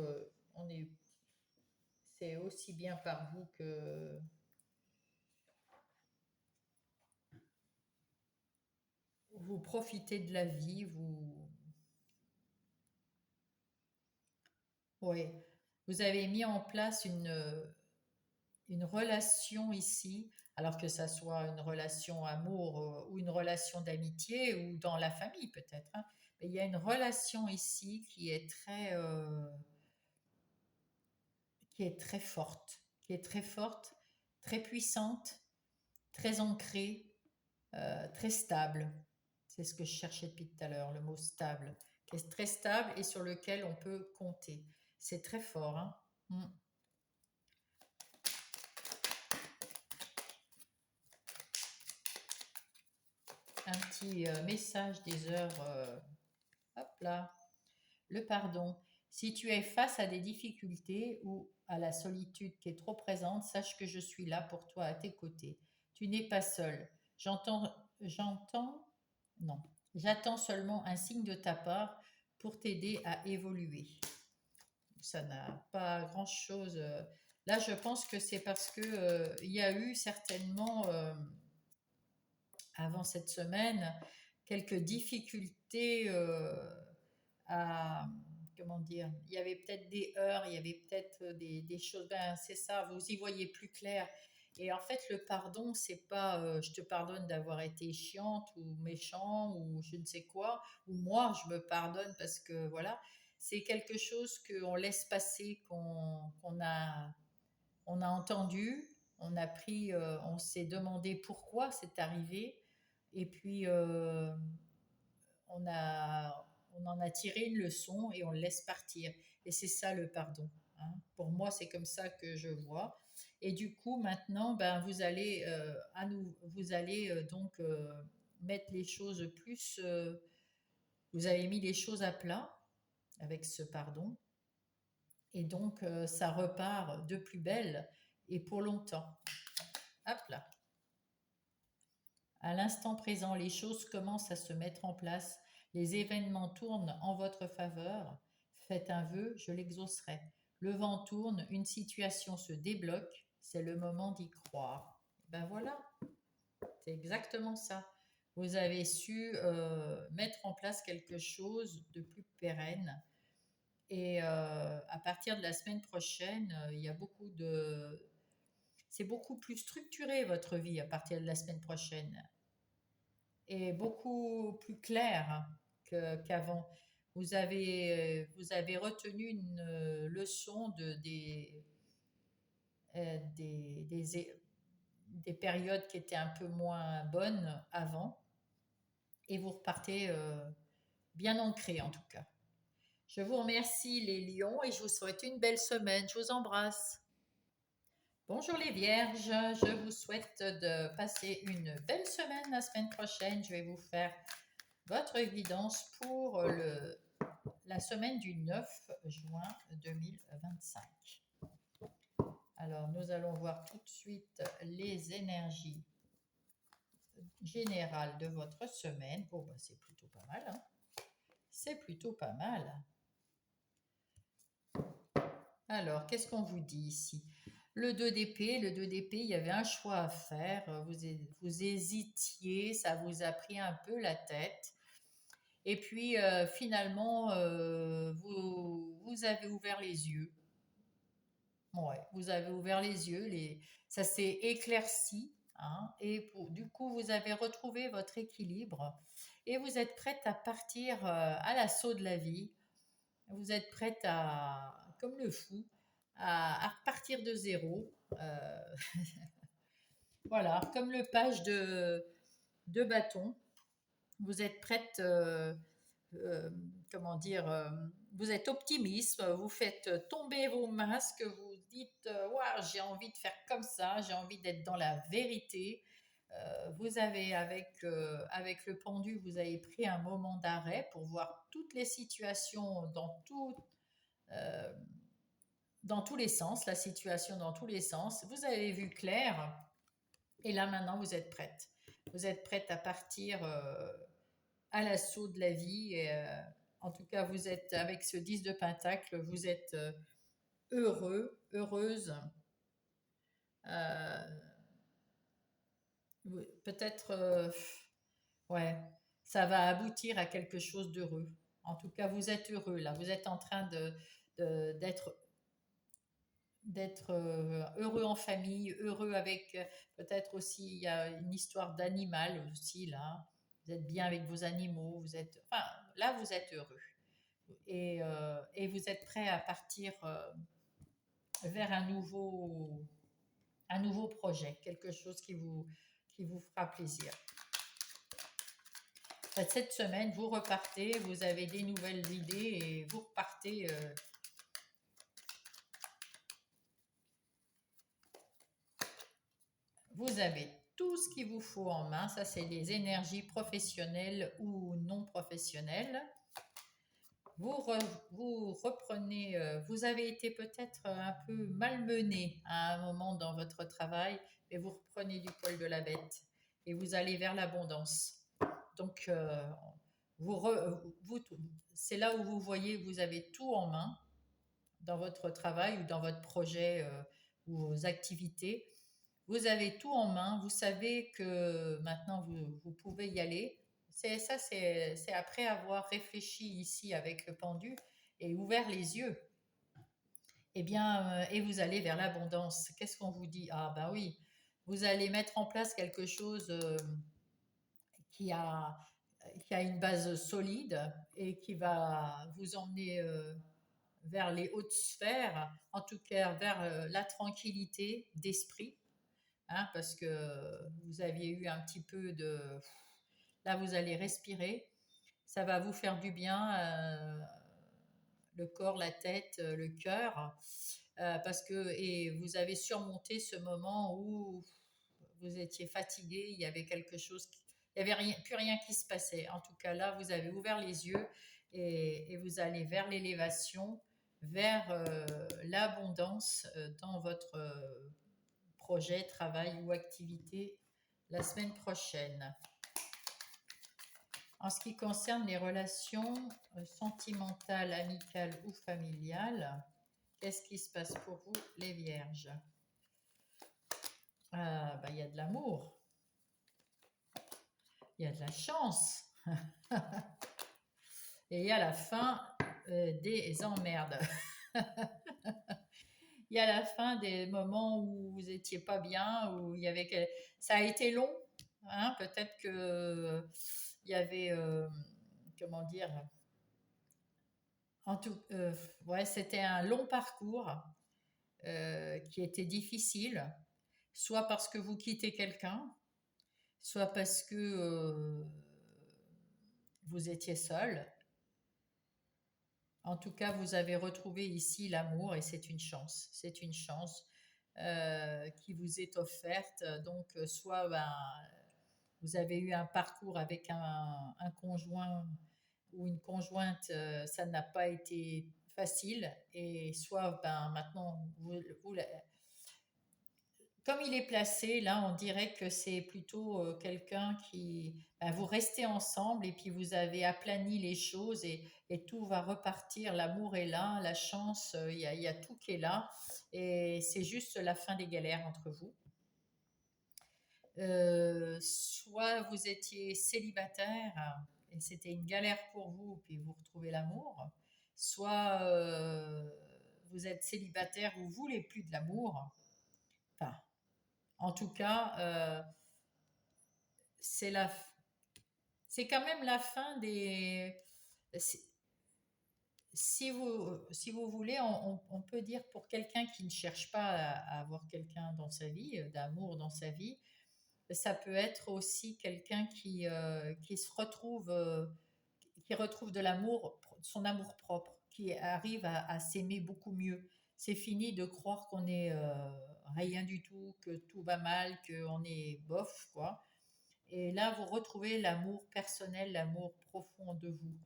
c'est aussi bien par vous que vous profitez de la vie. Ouais, vous avez mis en place une relation ici, alors que ça soit une relation amour ou une relation d'amitié ou dans la famille peut-être, hein. Mais il y a une relation ici qui est très forte, très puissante, très ancrée, très stable. C'est ce que je cherchais depuis tout à l'heure, le mot stable, qui est très stable et sur lequel on peut compter. C'est très fort, hein. Mm. Un petit message des heures. Hop là. Le pardon. Si tu es face à des difficultés ou à la solitude qui est trop présente, sache que je suis là pour toi à tes côtés. Tu n'es pas seul. J'entends, non, j'attends seulement un signe de ta part pour t'aider à évoluer. Ça n'a pas grand-chose. Là, je pense que c'est parce que il y a eu certainement avant cette semaine quelques difficultés à comment dire. Il y avait peut-être des heurts, il y avait peut-être des choses. Ben, c'est ça. Vous y voyez plus clair. Et en fait, le pardon, c'est pas je te pardonne d'avoir été chiante ou méchant ou je ne sais quoi, ou moi je me pardonne parce que voilà, c'est quelque chose qu'on laisse passer, on a entendu, on a pris, on s'est demandé pourquoi c'est arrivé, et puis on en a tiré une leçon et on le laisse partir. Et c'est ça le pardon, hein. Pour moi, c'est comme ça que je vois. Et du coup, maintenant, ben, vous allez donc mettre les choses plus. Vous avez mis les choses à plat avec ce pardon. Et donc, ça repart de plus belle et pour longtemps. Hop là. À l'instant présent, les choses commencent à se mettre en place. Les événements tournent en votre faveur. Faites un vœu, je l'exaucerai. Le vent tourne, une situation se débloque. C'est le moment d'y croire. Ben voilà, c'est exactement ça. Vous avez su mettre en place quelque chose de plus pérenne. Et à partir de la semaine prochaine, il y a beaucoup de... C'est beaucoup plus structuré votre vie à partir de la semaine prochaine et beaucoup plus clair qu'avant. Vous avez retenu une leçon des périodes qui étaient un peu moins bonnes avant et vous repartez bien ancré en tout cas. Je vous remercie les lions et je vous souhaite une belle semaine. Je vous embrasse. Bonjour les vierges, je vous souhaite de passer une belle semaine la semaine prochaine. Je vais vous faire votre évidence pour la semaine du 9 juin 2025. Alors, nous allons voir tout de suite les énergies générales de votre semaine. Oh, bah, c'est plutôt pas mal, hein? C'est plutôt pas mal. Alors, qu'est-ce qu'on vous dit ici? Le 2 d'épée, il y avait un choix à faire. Vous hésitiez, ça vous a pris un peu la tête. Et puis, finalement, vous avez ouvert les yeux. Ouais, vous avez ouvert les yeux, ça s'est éclairci, hein, et du coup, vous avez retrouvé votre équilibre et vous êtes prête à partir à l'assaut de la vie. Vous êtes prête à, comme le fou, à repartir de zéro. Voilà, comme le page de bâton. Vous êtes prête, comment dire, vous êtes optimiste, vous faites tomber vos masques, vous dites, waouh, j'ai envie de faire comme ça, j'ai envie d'être dans la vérité. Vous avez, avec le pendu, vous avez pris un moment d'arrêt pour voir toutes les situations euh, dans tous les sens, la situation dans tous les sens. Vous avez vu clair et là maintenant vous êtes prête. Vous êtes prête à partir à l'assaut de la vie. Et, en tout cas, vous êtes avec ce 10 de Pentacle, vous êtes heureux, heureuse. Euh, Peut-être, ouais, ça va aboutir à quelque chose d'heureux. En tout cas, vous êtes heureux là. Vous êtes en train d'être heureux en famille, heureux avec peut-être aussi il y a une histoire d'animal aussi là. Vous êtes bien avec vos animaux, enfin là vous êtes heureux et vous êtes prêt à partir vers un nouveau projet, quelque chose qui vous fera plaisir. Cette semaine, vous repartez, vous avez des nouvelles idées et vous repartez. Vous avez tout ce qu'il vous faut en main. Ça, c'est les énergies professionnelles ou non professionnelles. vous reprenez, vous avez été peut-être un peu malmené à un moment dans votre travail, mais vous reprenez du poil de la bête et vous allez vers l'abondance. Donc, vous, vous- c'est là où vous voyez que vous avez tout en main dans votre travail ou dans votre projet ou vos activités. Vous avez tout en main, vous savez que maintenant vous pouvez y aller. C'est ça, c'est après avoir réfléchi ici avec le pendu et ouvert les yeux. Eh bien, et vous allez vers l'abondance. Qu'est-ce qu'on vous dit? Ah ben oui, vous allez mettre en place quelque chose qui a, qui a une base solide et qui va vous emmener vers les hautes sphères, en tout cas vers la tranquillité d'esprit, hein, parce que vous aviez eu un petit peu de... Là, vous allez respirer, ça va vous faire du bien, le corps, la tête, le cœur, parce que et vous avez surmonté ce moment où vous étiez fatigué, il y avait quelque chose, il n'y avait rien, plus rien qui se passait. En tout cas, là, vous avez ouvert les yeux et vous allez vers l'élévation, vers l'abondance dans votre projet, travail ou activité la semaine prochaine. En ce qui concerne les relations sentimentales, amicales ou familiales, qu'est-ce qui se passe pour vous, les vierges? Il y a de l'amour, il y a de la chance, et il y a la fin des emmerdes. Il y a la fin des moments où vous étiez pas bien, où il y avait ça a été long, hein, peut-être que il y avait comment dire, en tout, ouais, c'était un long parcours qui était difficile, soit parce que vous quittez quelqu'un, soit parce que vous étiez seul. En tout cas, vous avez retrouvé ici l'amour et c'est une chance. C'est une chance qui vous est offerte. Donc, soit vous avez eu un parcours avec un conjoint ou une conjointe, ça n'a pas été facile, et soit maintenant, comme il est placé, là, on dirait que c'est plutôt quelqu'un qui... vous restez ensemble et puis vous avez aplani les choses et tout va repartir. L'amour est là, la chance, il y a tout qui est là. Et c'est juste la fin des galères entre vous. Soit vous étiez célibataire et c'était une galère pour vous, puis vous retrouvez l'amour. Soit vous êtes célibataire, vous voulez plus de l'amour. Enfin, en tout cas, c'est la, c'est quand même la fin des. Si vous voulez, on peut dire pour quelqu'un qui ne cherche pas à avoir quelqu'un dans sa vie, d'amour dans sa vie, ça peut être aussi quelqu'un qui se retrouve, qui retrouve de l'amour, son amour propre, qui arrive à s'aimer beaucoup mieux. C'est fini de croire qu'on est rien du tout, que tout va mal, qu'on est bof, quoi. Et là, vous retrouvez l'amour personnel, l'amour profond de vous.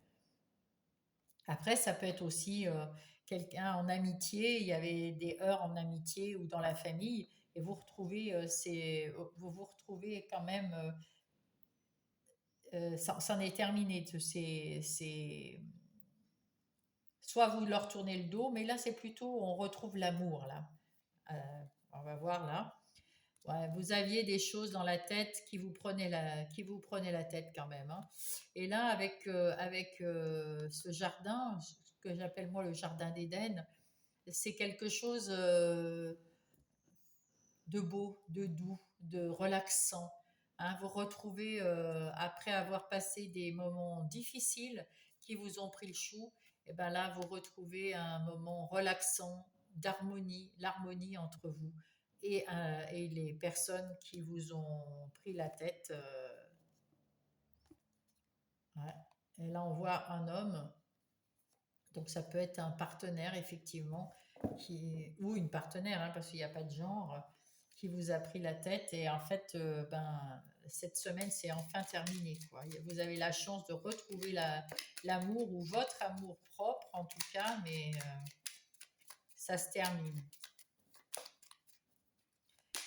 Après, ça peut être aussi quelqu'un en amitié. Il y avait des heurts en amitié ou dans la famille, et vous retrouvez, vous vous retrouvez quand même. C'en est terminé. Soit vous leur tournez le dos, mais là, c'est plutôt on retrouve l'amour là. On va voir là. Ouais, vous aviez des choses dans la tête qui vous prenaient la tête quand même, hein. Et là, avec ce jardin, ce que j'appelle moi le jardin d'Éden, c'est quelque chose de beau, de doux, de relaxant, hein. Vous retrouvez, après avoir passé des moments difficiles qui vous ont pris le chou, et ben là, vous retrouvez un moment relaxant, d'harmonie, l'harmonie entre vous et les personnes qui vous ont pris la tête. Ouais. Et là, on voit un homme, donc ça peut être un partenaire, effectivement, ou une partenaire, hein, parce qu'il n'y a pas de genre, qui vous a pris la tête. Et en fait, cette semaine, c'est enfin terminé, quoi. Vous avez la chance de retrouver l'amour ou votre amour propre, en tout cas, mais ça se termine.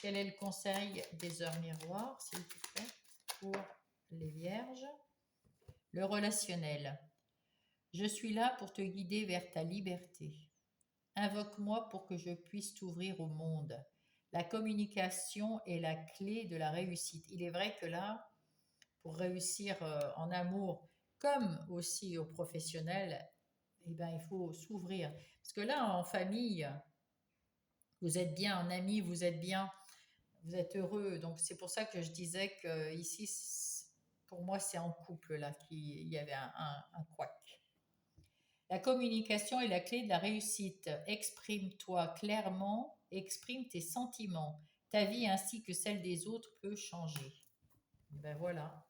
Quel est le conseil des heures miroirs, s'il vous plaît, pour les vierges? Le relationnel. Je suis là pour te guider vers ta liberté. Invoque-moi pour que je puisse t'ouvrir au monde. La communication est la clé de la réussite. Il est vrai que là, pour réussir en amour comme aussi au professionnel, eh ben, il faut s'ouvrir. Parce que là, en famille, vous êtes bien, en ami, vous êtes bien, vous êtes heureux. Donc c'est pour ça que je disais que ici, pour moi, c'est en couple là qu'il y avait un couac. La communication est la clé de la réussite. Exprime-toi clairement, exprime tes sentiments. Ta vie ainsi que celle des autres peut changer. Ben voilà.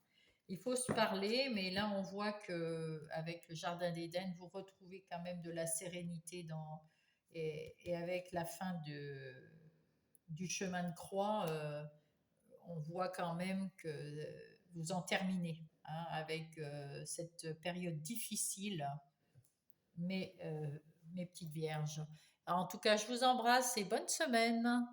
Il faut se parler, mais là on voit que avec le jardin d'Éden, vous retrouvez quand même de la sérénité et avec la fin du chemin de croix, on voit quand même que vous en terminez hein, avec cette période difficile mes petites vierges. Alors, en tout cas, je vous embrasse et bonne semaine.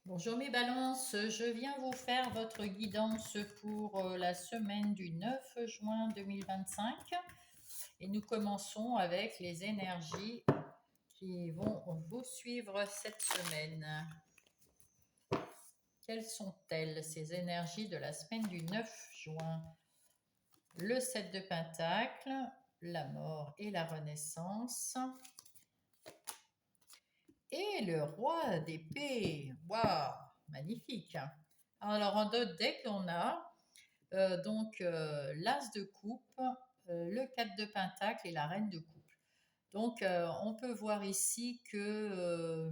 Bonjour mes balances, je viens vous faire votre guidance pour la semaine du 9 juin 2025 et nous commençons avec les énergies qui vont vous suivre cette semaine. Quelles sont-elles ces énergies de la semaine du 9 juin? Le 7 de Pentacle, la mort et la renaissance. Et le roi d'épée. Waouh, magnifique. Alors, en d'autres decks, on a l'as de coupe, le 4 de pentacle et la reine de coupe. Donc, on peut voir ici que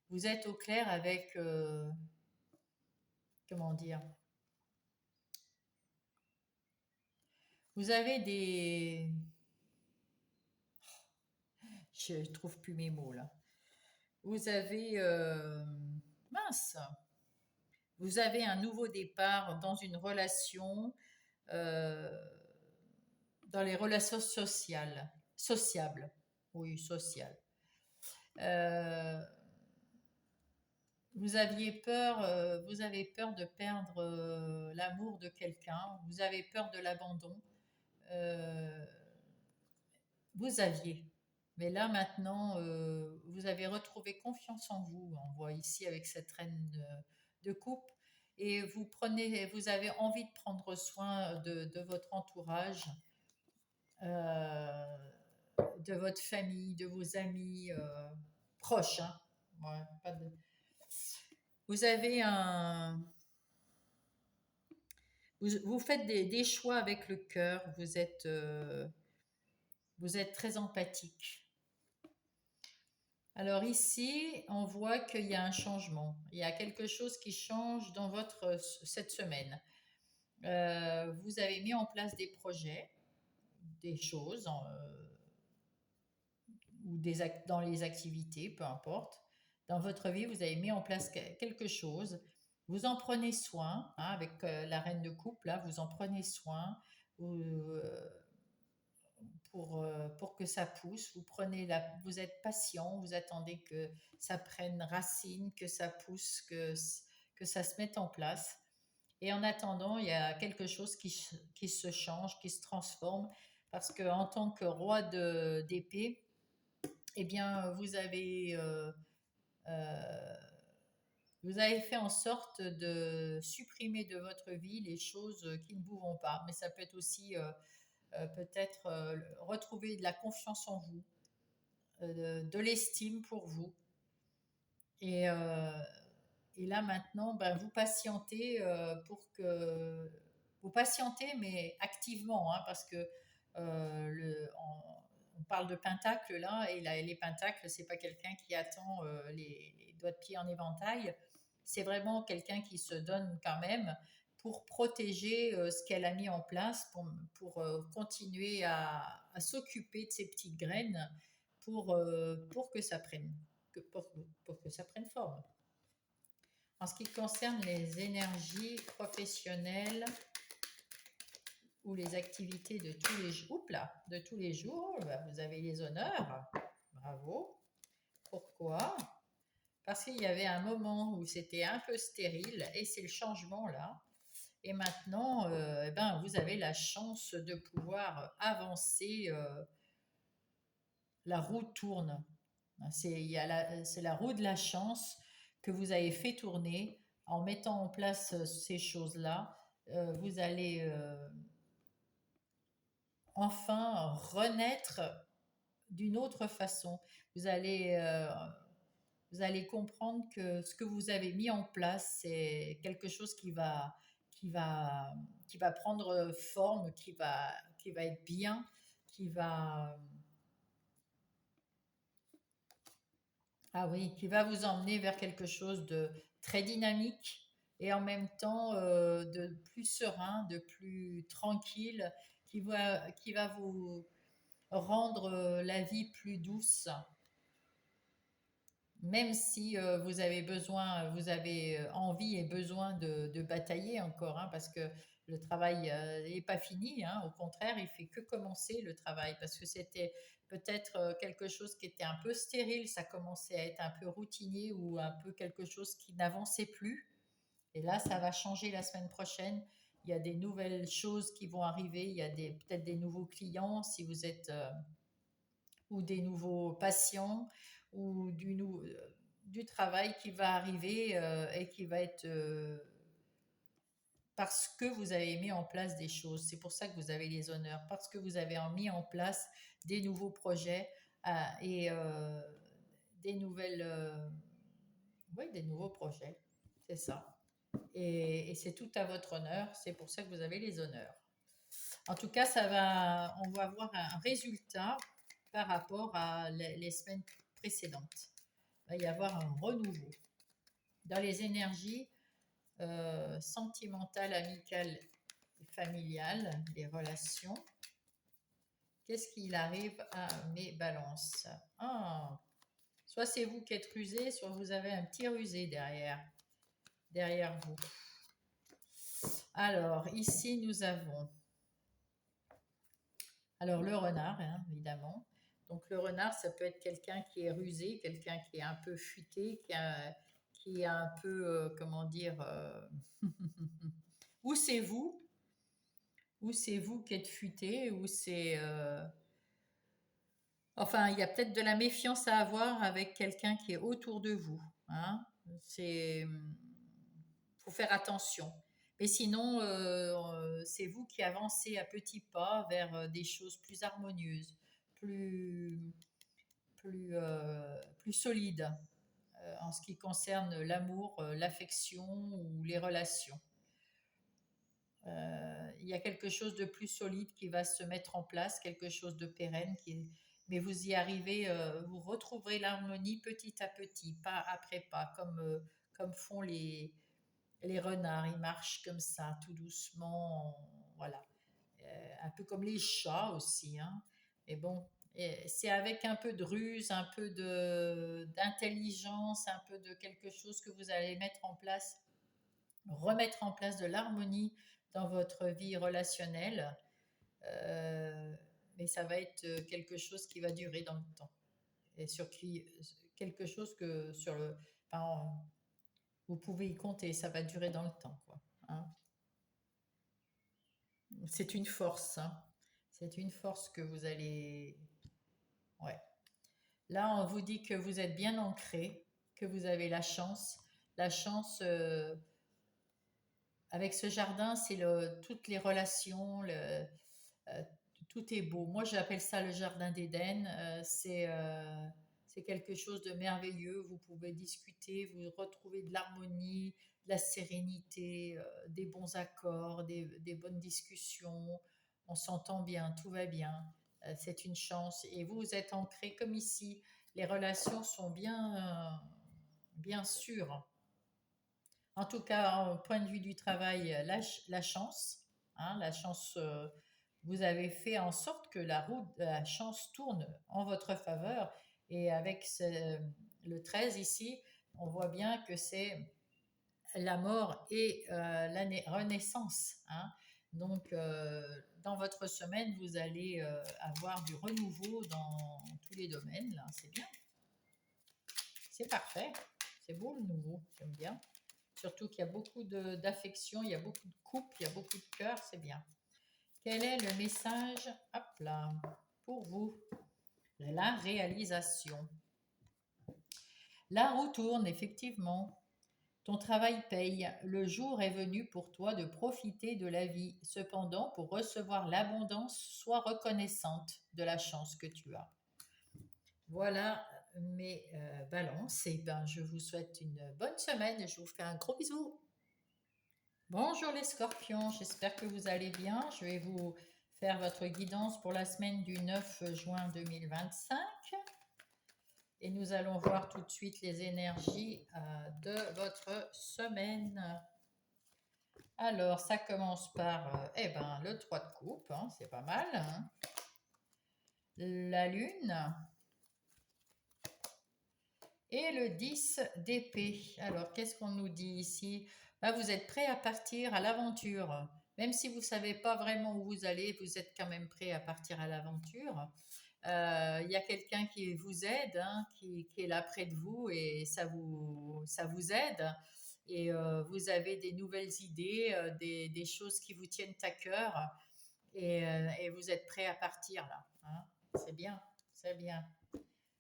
vous êtes au clair avec, comment dire, vous avez des... Je trouve plus mes mots là. Vous avez... mince. Vous avez un nouveau départ dans une relation, euh, dans les relations sociables. Oui, sociales. Euh, vous avez peur de perdre l'amour de quelqu'un, vous avez peur de l'abandon. Euh, vous aviez. Mais là maintenant, vous avez retrouvé confiance en vous. On voit ici avec cette reine de coupe. Et vous avez envie de prendre soin de votre entourage, euh, de votre famille, de vos amis proches. Hein. Ouais, vous avez vous faites des choix avec le cœur. Vous êtes très empathique. Alors ici, on voit qu'il y a un changement. Il y a quelque chose qui change dans cette semaine. Vous avez mis en place des projets, des choses, ou dans les activités, peu importe. Dans votre vie, vous avez mis en place quelque chose. Vous en prenez soin, hein, avec la reine de coupe, là, vous en prenez soin pour que ça pousse. Vous êtes patient, vous attendez que ça prenne racine, que ça pousse, que ça se mette en place. Et en attendant, il y a quelque chose qui se change, qui se transforme, parce qu'en tant que roi d'épée, eh bien, euh, vous avez fait en sorte de supprimer de votre vie les choses qui ne vous vont pas. Mais ça peut être aussi peut-être retrouver de la confiance en vous, de l'estime pour vous. Et, euh, et là maintenant, ben, vous patientez vous patientez, mais activement, hein, parce que on parle de pentacle là, et les pentacles, c'est pas quelqu'un qui attend les doigts de pied en éventail. C'est vraiment quelqu'un qui se donne quand même pour protéger ce qu'elle a mis en place, pour continuer à s'occuper de ces petites graines pour que ça prenne, pour que ça prenne forme. En ce qui concerne les énergies professionnelles ou les activités de tous les jours, de tous les jours, vous avez les honneurs. Bravo. Pourquoi? Parce qu'il y avait un moment où c'était un peu stérile et c'est le changement là. Et maintenant, eh ben, vous avez la chance de pouvoir avancer. La roue tourne. C'est la roue de la chance que vous avez fait tourner en mettant en place ces choses-là. Vous allez enfin renaître d'une autre façon. Vous allez, euh, vous allez comprendre que ce que vous avez mis en place, c'est quelque chose qui va, qui va prendre forme, qui va être bien, qui va, ah oui, qui va vous emmener vers quelque chose de très dynamique et en même temps de plus serein, de plus tranquille, qui va vous rendre la vie plus douce, même si vous avez envie et besoin de batailler encore, hein, parce que le travail n'est pas fini, hein, au contraire, il fait que commencer le travail, parce que c'était peut-être quelque chose qui était un peu stérile, ça commençait à être un peu routinier ou un peu quelque chose qui n'avançait plus. Et là, ça va changer la semaine prochaine. Il y a des nouvelles choses qui vont arriver, il y a peut-être des nouveaux clients si vous êtes ou des nouveaux patients ou du travail qui va arriver et qui va être parce que vous avez mis en place des choses. C'est pour ça que vous avez les honneurs, parce que vous avez mis en place des nouveaux projets et des nouvelles, oui, des nouveaux projets. C'est ça. Et c'est tout à votre honneur. C'est pour ça que vous avez les honneurs. En tout cas, on va avoir un résultat par rapport à les semaines précédentes. Il va y avoir un renouveau. Dans les énergies sentimentales, amicales et familiales, les relations, qu'est-ce qu'il arrive à mes balances? Ah, soit c'est vous qui êtes rusé, soit vous avez un petit rusé derrière vous. Alors, ici, nous avons alors le renard, hein, évidemment. Donc le renard, ça peut être quelqu'un qui est rusé, quelqu'un qui est un peu futé, qui est un peu, comment dire, ou c'est vous, ou c'est vous qui êtes futé, ou c'est, enfin, il y a peut-être de la méfiance à avoir avec quelqu'un qui est autour de vous. Hein. C'est, faut faire attention. Mais sinon, c'est vous qui avancez à petits pas vers des choses plus harmonieuses, plus, plus solides en ce qui concerne l'amour, l'affection ou les relations. Il y a quelque chose de plus solide qui va se mettre en place, quelque chose de pérenne, mais vous y arrivez, vous retrouverez l'harmonie petit à petit, pas après pas, comme font les renards. Ils marchent comme ça, tout doucement, voilà. Un peu comme les chats aussi, hein. Mais bon, c'est avec un peu de ruse, un peu d'intelligence, un peu de quelque chose que vous allez mettre en place, remettre en place de l'harmonie dans votre vie relationnelle. Euh, mais ça va être quelque chose qui va durer dans le temps. Et quelque chose que sur le, enfin, vous pouvez y compter, ça va durer dans le temps, quoi. Hein. C'est une force, hein. C'est une force que vous allez. Ouais. Là, on vous dit que vous êtes bien ancré, que vous avez la chance. La chance, avec ce jardin, c'est toutes les relations, euh, tout est beau. Moi, j'appelle ça le jardin d'Éden. C'est quelque chose de merveilleux. Vous pouvez discuter, vous retrouvez de l'harmonie, de la sérénité, des bons accords, des bonnes discussions. On s'entend bien, tout va bien. C'est une chance. Et vous êtes ancré comme ici. Les relations sont bien sûres. En tout cas, au point de vue du travail, la chance, hein, la chance, vous avez fait en sorte que la roue de la chance tourne en votre faveur. Et avec le 13 ici, on voit bien que c'est la mort et la renaissance. Hein. Donc, dans votre semaine, vous allez avoir du renouveau dans tous les domaines. Là, c'est bien. C'est parfait. C'est beau le nouveau. J'aime bien. Surtout qu'il y a beaucoup d'affection, il y a beaucoup de couple, il y a beaucoup de cœur. C'est bien. Quel est le message, hop là, pour vous? La réalisation. La roue tourne, effectivement. Ton travail paye. Le jour est venu pour toi de profiter de la vie. Cependant, pour recevoir l'abondance, sois reconnaissante de la chance que tu as. Voilà mes balances. Et ben, je vous souhaite une bonne semaine et je vous fais un gros bisou. Bonjour les scorpions, j'espère que vous allez bien. Je vais vous faire votre guidance pour la semaine du 9 juin 2025. Et nous allons voir tout de suite les énergies de votre semaine. Alors, ça commence par le 3 de coupe, hein, c'est pas mal. Hein. La lune. Et le 10 d'épée. Alors, qu'est-ce qu'on nous dit ici? Vous êtes prêt à partir à l'aventure. Même si vous ne savez pas vraiment où vous allez, vous êtes quand même prêt à partir à l'aventure. Il y a quelqu'un qui vous aide, hein, qui est là près de vous et ça vous aide. Et vous avez des nouvelles idées, des choses qui vous tiennent à cœur et vous êtes prêt à partir là. Hein. C'est bien, c'est bien.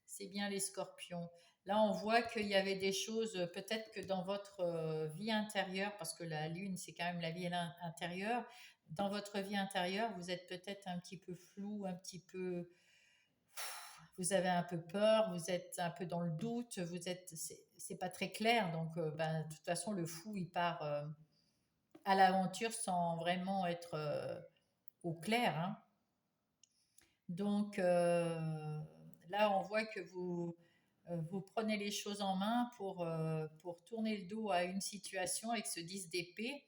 C'est bien les scorpions. Là, on voit qu'il y avait des choses, peut-être que dans votre vie intérieure, parce que la lune, c'est quand même la vie intérieure, dans votre vie intérieure, vous êtes peut-être un petit peu flou, un petit peu vous avez un peu peur, vous êtes un peu dans le doute, c'est pas très clair. Donc, de toute façon, le fou, il part à l'aventure sans vraiment être au clair. Hein. Donc, là, on voit que vous prenez les choses en main pour tourner le dos à une situation avec ce 10 d'épée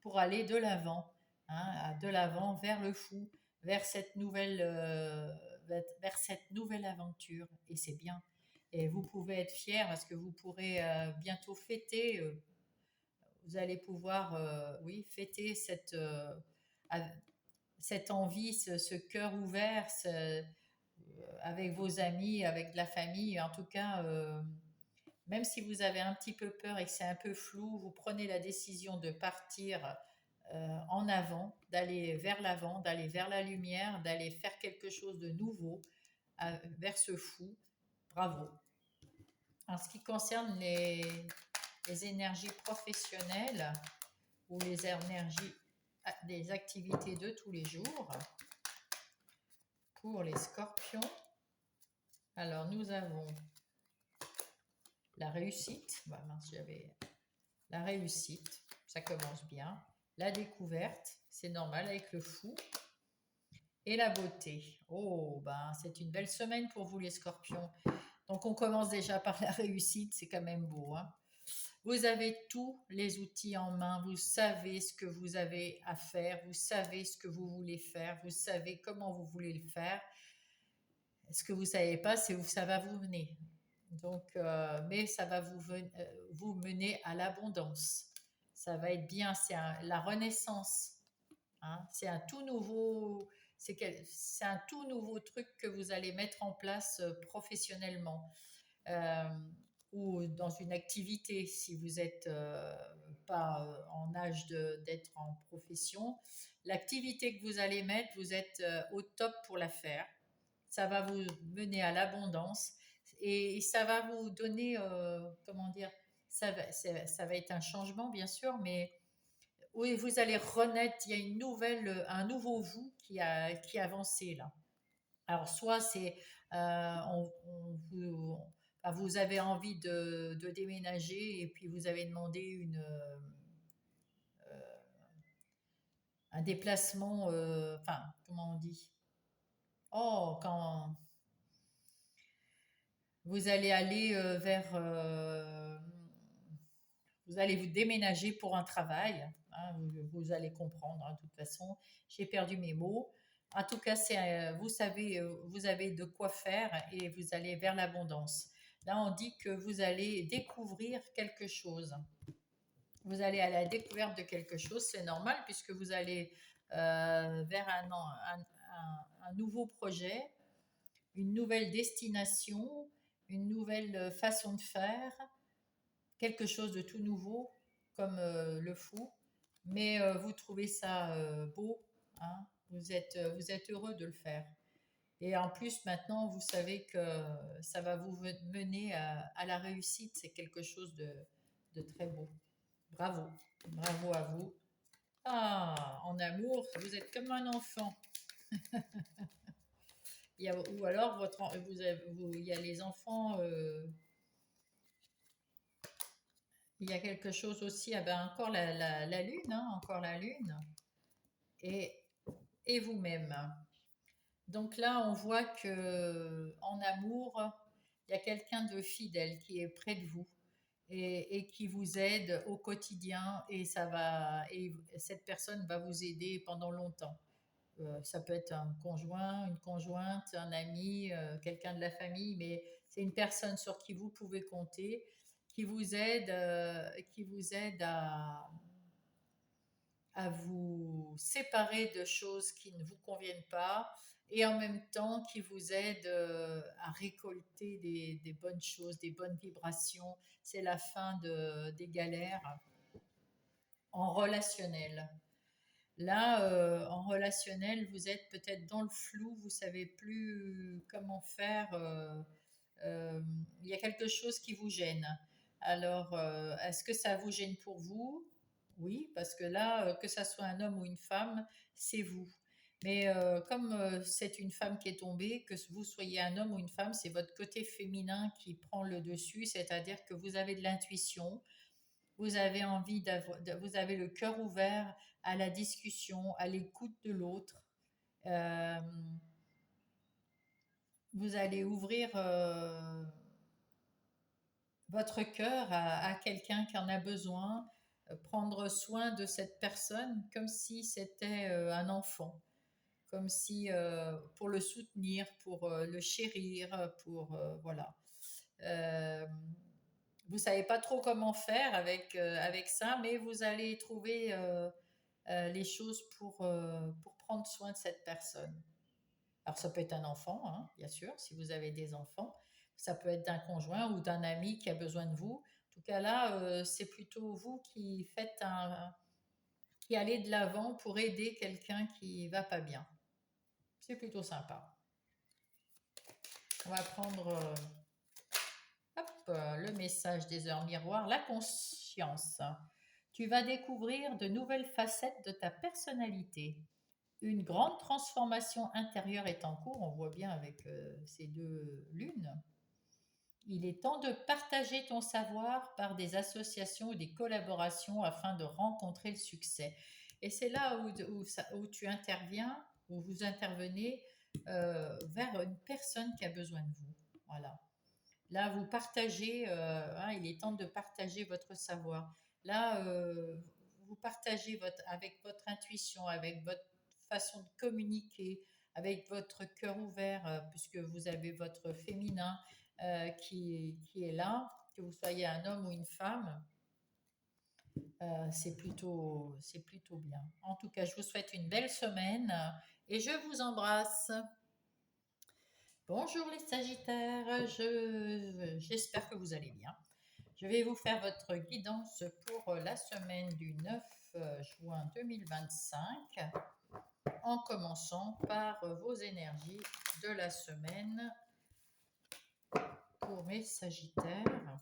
pour aller de l'avant, hein, de l'avant vers le fou, vers cette nouvelle aventure. Et c'est bien. Et vous pouvez être fiers parce que vous pourrez bientôt fêter. Vous allez pouvoir, oui, fêter cette envie, ce cœur ouvert, avec vos amis, avec de la famille. En tout cas, même si vous avez un petit peu peur et que c'est un peu flou, vous prenez la décision de partir en avant, d'aller vers l'avant, d'aller vers la lumière, d'aller faire quelque chose de nouveau vers ce fou. Bravo. En ce qui concerne les énergies professionnelles ou les énergies des activités de tous les jours, pour les scorpions, alors nous avons la réussite. La réussite, ça commence bien. La découverte, c'est normal avec le fou. Et la beauté. Oh, c'est une belle semaine pour vous les scorpions. Donc on commence déjà par la réussite, c'est quand même beau. Hein. Vous avez tous les outils en main, vous savez ce que vous avez à faire, vous savez ce que vous voulez faire, vous savez comment vous voulez le faire. Ce que vous ne savez pas, c'est où ça va vous mener. Donc, mais ça va vous mener à l'abondance. Ça va être bien, c'est la renaissance. Hein. C'est un tout nouveau, c'est un tout nouveau truc que vous allez mettre en place professionnellement ou dans une activité si vous n'êtes pas en âge d'être en profession. L'activité que vous allez mettre, vous êtes au top pour la faire. Ça va vous mener à l'abondance et ça va vous donner, comment dire, ça va être un changement bien sûr, mais oui, vous allez renaître, il y a un nouveau vous qui a avancé là. Alors soit c'est, vous avez envie de déménager et puis vous avez demandé un déplacement, comment on dit? Oh, quand vous allez aller vous allez vous déménager pour un travail. Hein, vous allez comprendre. Hein, de toute façon, j'ai perdu mes mots. En tout cas, vous savez, vous avez de quoi faire et vous allez vers l'abondance. Là, on dit que vous allez découvrir quelque chose. Vous allez à la découverte de quelque chose, c'est normal puisque vous allez vers un nouveau projet, une nouvelle destination, une nouvelle façon de faire, quelque chose de tout nouveau, comme le fou, mais vous trouvez ça beau, hein, vous êtes heureux de le faire. Et en plus, maintenant, vous savez que ça va vous mener à la réussite, c'est quelque chose de très beau. Bravo, bravo à vous. Ah, en amour, vous êtes comme un enfant. Ou alors, il y a les enfants, il y a quelque chose aussi, ah ben encore la lune, hein, encore la lune, et, et vous-même. Donc là, on voit que en amour, il y a quelqu'un de fidèle qui est près de vous et qui vous aide au quotidien et cette personne va vous aider pendant longtemps. Ça peut être un conjoint, une conjointe, un ami, quelqu'un de la famille, mais c'est une personne sur qui vous pouvez compter, qui vous aide à vous séparer de choses qui ne vous conviennent pas et en même temps qui vous aide à récolter des bonnes choses, des bonnes vibrations. C'est la fin des galères en relationnel. Là, en relationnel, vous êtes peut-être dans le flou, vous savez plus comment faire. Euh, il y a quelque chose qui vous gêne. Alors, est-ce que ça vous gêne pour vous? Oui, parce que là, que ça soit un homme ou une femme, c'est vous. Mais comme c'est une femme qui est tombée, que vous soyez un homme ou une femme, c'est votre côté féminin qui prend le dessus, c'est-à-dire que vous avez de l'intuition, vous avez envie vous avez le cœur ouvert à la discussion, à l'écoute de l'autre. Euh, vous allez ouvrir votre cœur à quelqu'un qui en a besoin, prendre soin de cette personne comme si c'était un enfant, comme si pour le soutenir, pour le chérir, pour voilà. Euh, vous savez pas trop comment faire avec ça, mais vous allez trouver les choses pour prendre soin de cette personne. Alors ça peut être un enfant, hein, bien sûr, si vous avez des enfants. Ça peut être d'un conjoint ou d'un ami qui a besoin de vous. En tout cas là, c'est plutôt vous qui allez de l'avant pour aider quelqu'un qui va pas bien. C'est plutôt sympa. On va prendre le message des heures miroirs, la conscience. Tu vas découvrir de nouvelles facettes de ta personnalité. Une grande transformation intérieure est en cours, on voit bien avec ces deux lunes. Il est temps de partager ton savoir par des associations ou des collaborations afin de rencontrer le succès. Et c'est là où tu interviens, où vous intervenez vers une personne qui a besoin de vous. Voilà. Là, vous partagez, hein, il est temps de partager votre savoir. Là, vous partagez avec votre intuition, avec votre façon de communiquer, avec votre cœur ouvert, puisque vous avez votre féminin qui est là, que vous soyez un homme ou une femme. C'est plutôt bien. En tout cas, je vous souhaite une belle semaine et je vous embrasse. Bonjour les Sagittaires, j'espère que vous allez bien. Je vais vous faire votre guidance pour la semaine du 9 juin 2025 en commençant par vos énergies de la semaine pour mes Sagittaires.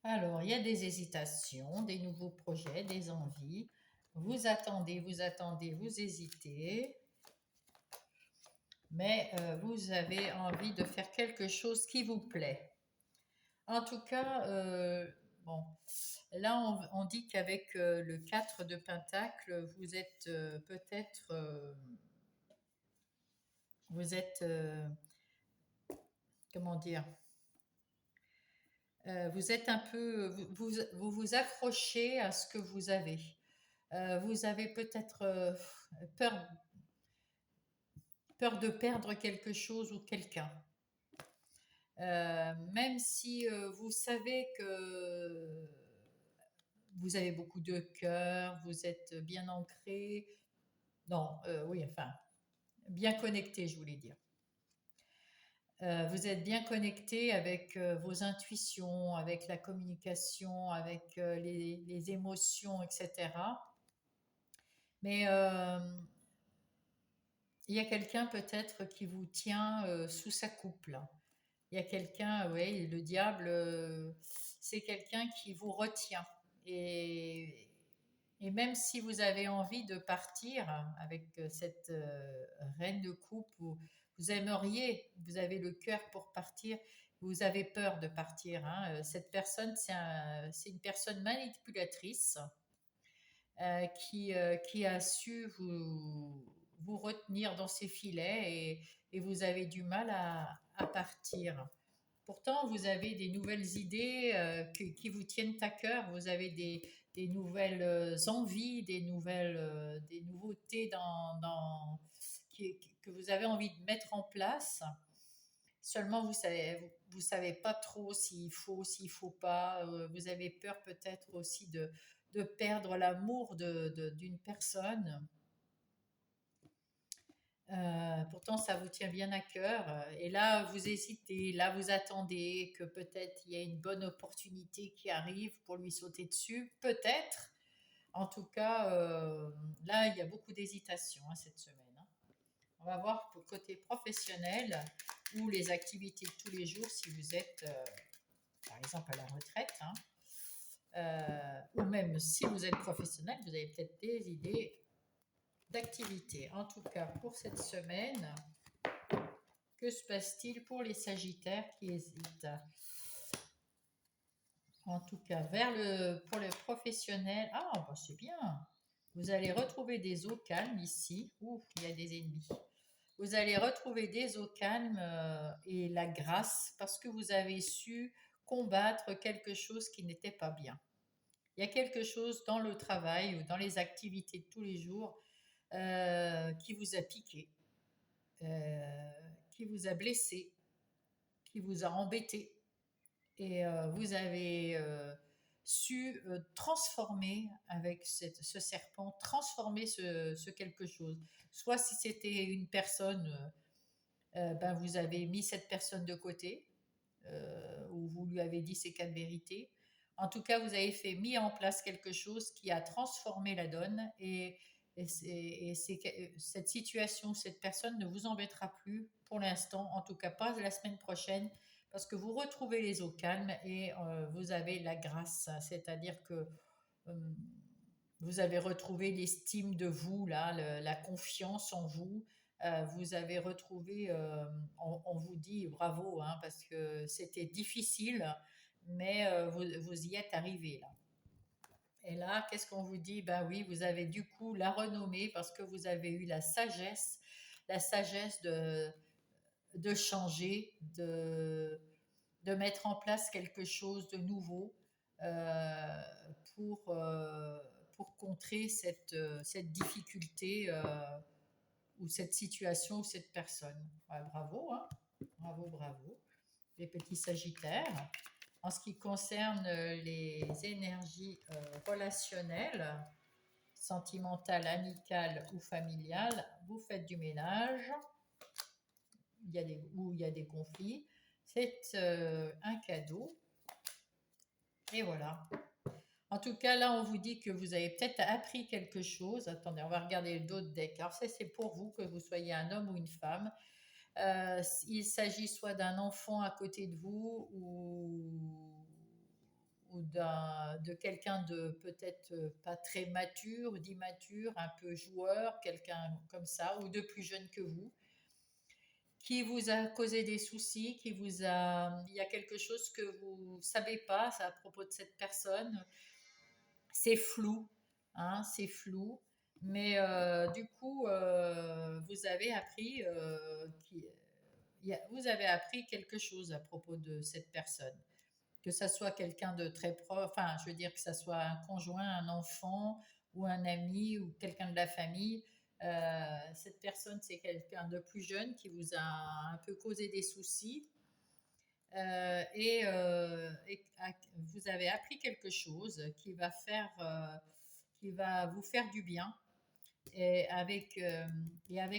Alors, il y a des hésitations, des nouveaux projets, des envies. Vous attendez, vous hésitez. Mais vous avez envie de faire quelque chose qui vous plaît. En tout cas, bon, là on dit qu'avec le 4 de Pentacle, vous êtes peut-être, vous êtes, comment dire, vous êtes un peu, vous accrochez à ce que vous avez. Vous avez peut-être peur, peur de perdre quelque chose ou quelqu'un. Même si vous savez que vous avez beaucoup de cœur, vous êtes bien ancré, non, oui, enfin, bien connecté, je voulais dire. Vous êtes bien connecté avec vos intuitions, avec la communication, avec les émotions, etc. Mais il y a quelqu'un peut-être qui vous tient sous sa coupe là. Il y a quelqu'un, oui, le diable, c'est quelqu'un qui vous retient. Et, et même si vous avez envie de partir avec cette reine de coupe, vous aimeriez, vous avez le cœur pour partir, vous avez peur de partir, hein. Cette personne, c'est une personne manipulatrice qui a su vous retenir dans ses filets et vous avez du mal à partir. Pourtant, vous avez des nouvelles idées qui vous tiennent à cœur, vous avez des nouvelles envies, des nouveautés que vous avez envie de mettre en place. Seulement, vous savez pas trop s'il faut pas. Vous avez peur peut-être aussi de perdre l'amour d'une personne. Pourtant, ça vous tient bien à cœur. Et là, vous hésitez, là, vous attendez que peut-être il y ait une bonne opportunité qui arrive pour lui sauter dessus. Peut-être. En tout cas, là, il y a beaucoup d'hésitation hein, cette semaine. Hein. On va voir pour le côté professionnel ou les activités de tous les jours si vous êtes, par exemple, à la retraite. Hein. Ou même si vous êtes professionnel, vous avez peut-être des idées d'activités. En tout cas, pour cette semaine, que se passe-t-il pour les Sagittaires qui hésitent? En tout cas, pour les professionnels, ah, bah, c'est bien. Vous allez retrouver des eaux calmes ici. Ouh, il y a des ennemis. Vous allez retrouver des eaux calmes et la grâce parce que vous avez su combattre quelque chose qui n'était pas bien. Il y a quelque chose dans le travail ou dans les activités de tous les jours qui vous a piqué, euh, qui vous a blessé, qui vous a embêté. Et vous avez su transformer avec ce serpent, transformer ce quelque chose. Soit si c'était une personne, ben vous avez mis cette personne de côté, ou vous lui avez dit ses quatre vérités. En tout cas, vous avez mis en place quelque chose qui a transformé la donne cette situation, cette personne ne vous embêtera plus pour l'instant, en tout cas pas la semaine prochaine, parce que vous retrouvez les eaux calmes et vous avez la grâce, c'est-à-dire que euh, vous avez retrouvé l'estime de vous, là, la confiance en vous. Vous avez retrouvé, on vous dit bravo, hein, parce que c'était difficile, mais vous y êtes arrivé là. Et là, qu'est-ce qu'on vous dit? Ben oui, vous avez du coup la renommée parce que vous avez eu la sagesse de changer, de mettre en place quelque chose de nouveau euh, pour, euh, pour contrer cette difficulté ou cette situation ou cette personne. Ouais, bravo, hein? Bravo, bravo, les petits Sagittaires. En ce qui concerne les énergies relationnelles, sentimentales, amicales ou familiales, vous faites du ménage, où il y a des conflits. C'est un cadeau. Et voilà. En tout cas, là, on vous dit que vous avez peut-être appris quelque chose. Attendez, on va regarder d'autres decks. Alors, ça, c'est pour vous, que vous soyez un homme ou une femme. Il s'agit soit d'un enfant à côté de vous ou de quelqu'un de peut-être pas très mature, d'immature, un peu joueur, quelqu'un comme ça, ou de plus jeune que vous, qui vous a causé des soucis, il y a quelque chose que vous ne savez pas à propos de cette personne. C'est flou, hein, c'est flou. Mais du coup, vous avez appris vous avez appris quelque chose à propos de cette personne. Que ça soit quelqu'un de très proche, enfin, je veux dire que ça soit un conjoint, un enfant ou un ami ou quelqu'un de la famille. Cette personne, c'est quelqu'un de plus jeune qui vous a un peu causé des soucis. vous avez appris quelque chose qui va vous faire du bien. Et avec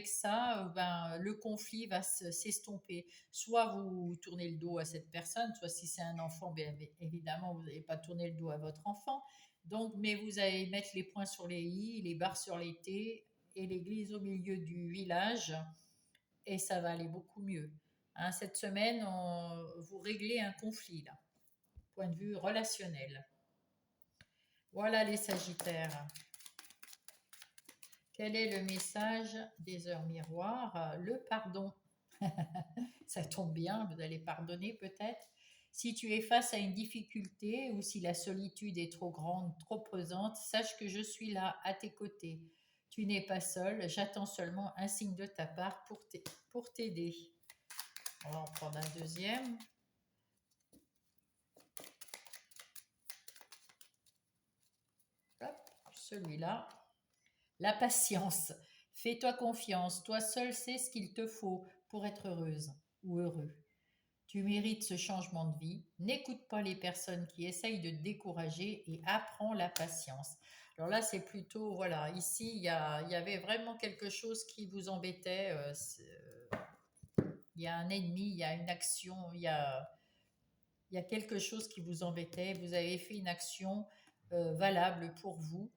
ça, ben, le conflit va s'estomper. Soit vous tournez le dos à cette personne, soit si c'est un enfant, bien évidemment, vous n'allez pas tourner le dos à votre enfant. Donc, mais vous allez mettre les points sur les i, les barres sur les t et l'église au milieu du village, et ça va aller beaucoup mieux. Hein, cette semaine, vous réglez un conflit, là, point de vue relationnel. Voilà les Sagittaires. Quel est le message des heures miroirs? Le pardon. Ça tombe bien, vous allez pardonner peut-être. Si tu es face à une difficulté ou si la solitude est trop grande, trop pesante, sache que je suis là, à tes côtés. Tu n'es pas seul, j'attends seulement un signe de ta part pour t'aider. On va en prendre un deuxième. Hop, celui-là. La patience. Fais-toi confiance, toi seul sais ce qu'il te faut pour être heureuse ou heureux. Tu mérites ce changement de vie. N'écoute pas les personnes qui essayent de te décourager et apprends la patience. Alors là, c'est plutôt, voilà, ici, il y avait vraiment quelque chose qui vous embêtait. Il y a un ennemi, il y a une action, il y a quelque chose qui vous embêtait. Vous avez fait une action valable pour vous.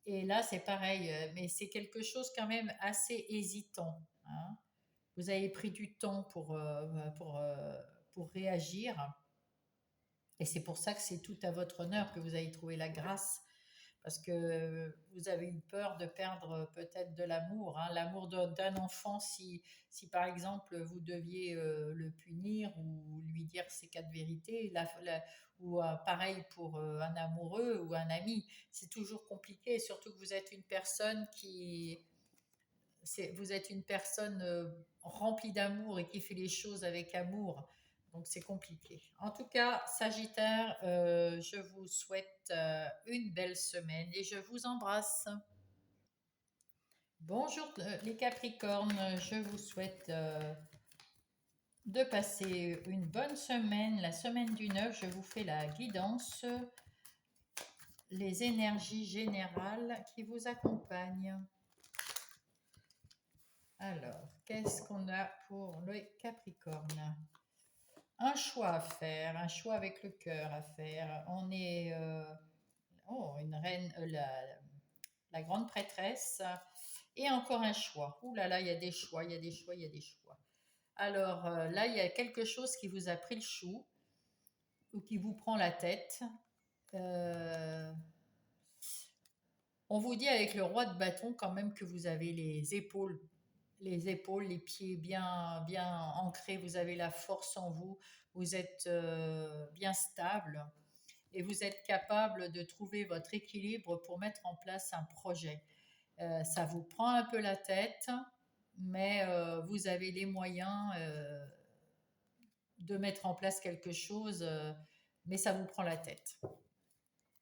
Et là, c'est pareil, mais c'est quelque chose quand même assez hésitant. Hein. Vous avez pris du temps pour réagir. Et c'est pour ça que c'est tout à votre honneur que vous avez trouvé la grâce. Parce que vous avez eu peur de perdre peut-être de l'amour. Hein. L'amour d'un enfant, si par exemple vous deviez le punir ou lui dire ses quatre vérités, ou pareil pour un amoureux ou un ami, c'est toujours compliqué. Surtout que vous êtes une personne vous êtes une personne remplie d'amour et qui fait les choses avec amour. Donc c'est compliqué. En tout cas, Sagittaire, je vous souhaite une belle semaine et je vous embrasse. Bonjour les Capricornes, je vous souhaite de passer une bonne semaine. La semaine du 9, je vous fais la guidance, les énergies générales qui vous accompagnent. Alors, qu'est-ce qu'on a pour les Capricornes? Un choix à faire, un choix avec le cœur à faire. On est une reine, la grande prêtresse, et encore un choix. Ouh là là, il y a des choix, il y a des choix, il y a des choix. Alors là, il y a quelque chose qui vous a pris le chou ou qui vous prend la tête. Euh, on vous dit avec le roi de bâton quand même que vous avez les épaules, les pieds bien, bien ancrés, vous avez la force en vous, vous êtes bien stable et vous êtes capable de trouver votre équilibre pour mettre en place un projet. Ça vous prend un peu la tête, mais vous avez les moyens de mettre en place quelque chose, mais ça vous prend la tête.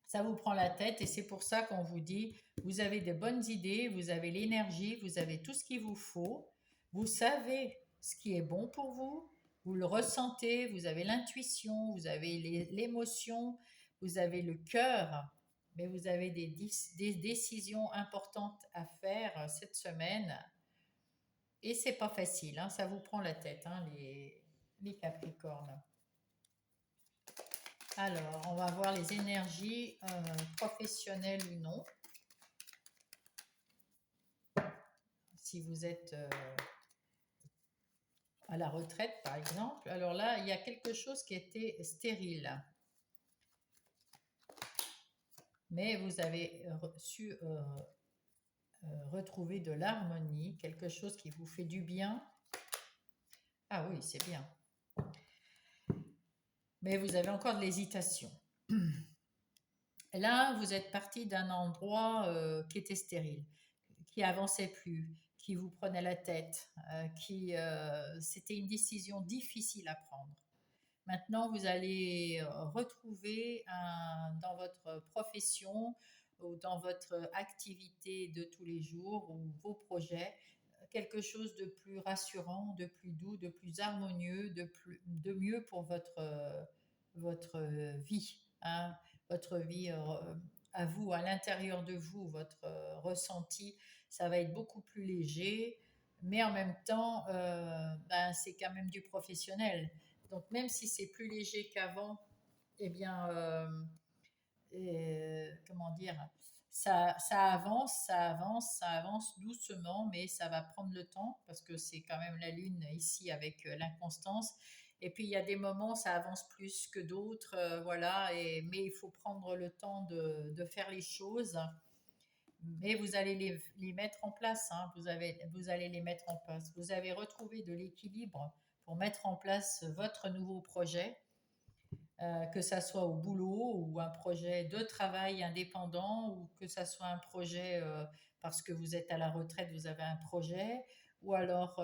Ça vous prend la tête et c'est pour ça qu'on vous dit, vous avez de bonnes idées, vous avez l'énergie, vous avez tout ce qu'il vous faut, vous savez ce qui est bon pour vous, vous le ressentez, vous avez l'intuition, vous avez l'émotion, vous avez le cœur, mais vous avez des décisions importantes à faire cette semaine et c'est pas facile, hein, ça vous prend la tête, hein, les Capricornes. Alors, on va voir les énergies professionnelles ou non. Si vous êtes à la retraite, par exemple. Alors là, il y a quelque chose qui était stérile. Mais vous avez su retrouver de l'harmonie, quelque chose qui vous fait du bien. Ah oui, c'est bien. Mais vous avez encore de l'hésitation. Là, vous êtes parti d'un endroit qui était stérile, qui avançait plus, qui vous prenait la tête, c'était une décision difficile à prendre. Maintenant, vous allez retrouver dans votre profession ou dans votre activité de tous les jours ou vos projets quelque chose de plus rassurant, de plus doux, de plus harmonieux, de mieux pour votre vie, hein, votre vie à vous, à l'intérieur de vous, votre ressenti, ça va être beaucoup plus léger, mais en même temps, ben, c'est quand même du professionnel. Donc même si c'est plus léger qu'avant, eh bien, comment dire, ça avance, ça avance, ça avance doucement, mais ça va prendre le temps parce que c'est quand même la Lune ici avec l'inconstance. Et puis il y a des moments, ça avance plus que d'autres, voilà. Mais il faut prendre le temps de faire les choses. Mais vous allez les mettre en place, hein, vous allez les mettre en place. Vous avez retrouvé de l'équilibre pour mettre en place votre nouveau projet, que ça soit au boulot ou un projet de travail indépendant ou que ça soit un projet parce que vous êtes à la retraite, vous avez un projet ou alors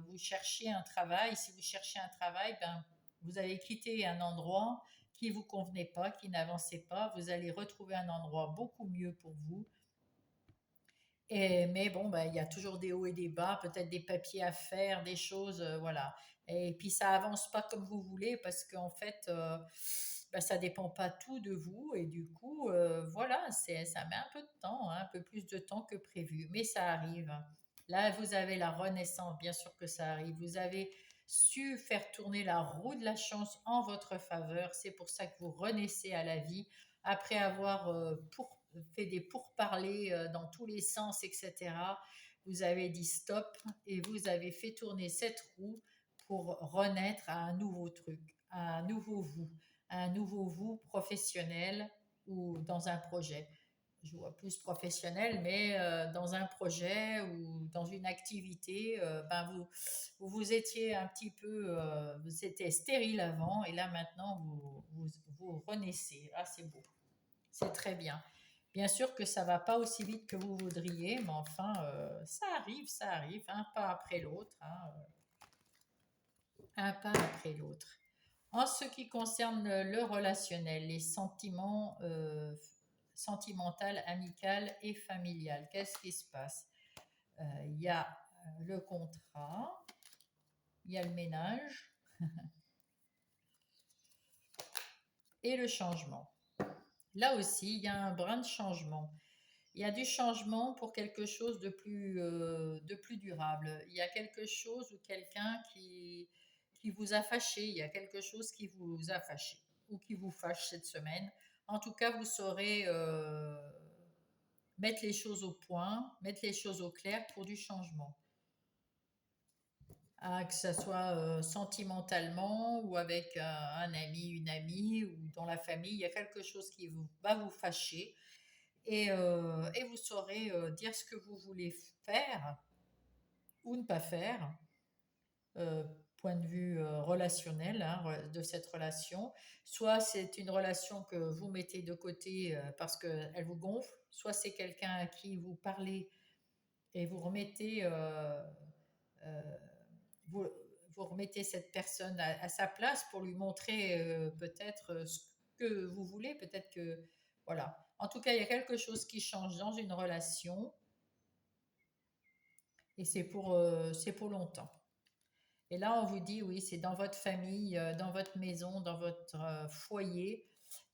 vous cherchez un travail. Si vous cherchez un travail, ben, vous avez quitté un endroit qui ne vous convenait pas, qui n'avançait pas. Vous allez retrouver un endroit beaucoup mieux pour vous mais bon, bah, il y a toujours des hauts et des bas, peut-être des papiers à faire, des choses, voilà. Et puis ça avance pas comme vous voulez parce qu'en fait, bah, ça dépend pas tout de vous et du coup, voilà, ça met un peu de temps, hein, un peu plus de temps que prévu, mais ça arrive. Là, vous avez la renaissance, bien sûr que ça arrive. Vous avez su faire tourner la roue de la chance en votre faveur. C'est pour ça que vous renaissez à la vie après avoir fait des pourparlers dans tous les sens, etc. Vous avez dit stop et vous avez fait tourner cette roue pour renaître à un nouveau truc, à un nouveau vous professionnel ou dans un projet. Je vois plus professionnel, mais dans un projet ou dans une activité, ben vous étiez un petit peu, vous étiez stérile avant et là maintenant vous renaissez. Ah, c'est beau. C'est très bien. Bien sûr que ça va pas aussi vite que vous voudriez, mais enfin, ça arrive, un pas après l'autre, hein, un pas après l'autre. En ce qui concerne le relationnel, les sentiments sentimental, amical et familial, qu'est-ce qui se passe? Il y a le contrat, il y a le ménage et le changement. Là aussi, il y a un brin de changement. Il y a du changement pour quelque chose de plus durable. Il y a quelque chose ou quelqu'un qui vous a fâché. Il y a quelque chose qui vous a fâché ou qui vous fâche cette semaine. En tout cas, vous saurez mettre les choses au point, mettre les choses au clair pour du changement. Ah, que ce soit sentimentalement ou avec un ami, une amie ou dans la famille, il y a quelque chose qui va vous fâcher et vous saurez dire ce que vous voulez faire ou ne pas faire, euh, point de vue relationnel, hein, de cette relation. Soit c'est une relation que vous mettez de côté parce qu'elle vous gonfle, soit c'est quelqu'un à qui vous parlez et vous remettez, euh, vous, vous remettez cette personne à sa place pour lui montrer peut-être ce que vous voulez, peut-être que voilà. En tout cas, il y a quelque chose qui change dans une relation et c'est pour longtemps. Et là, on vous dit, oui, c'est dans votre famille, dans votre maison, dans votre foyer,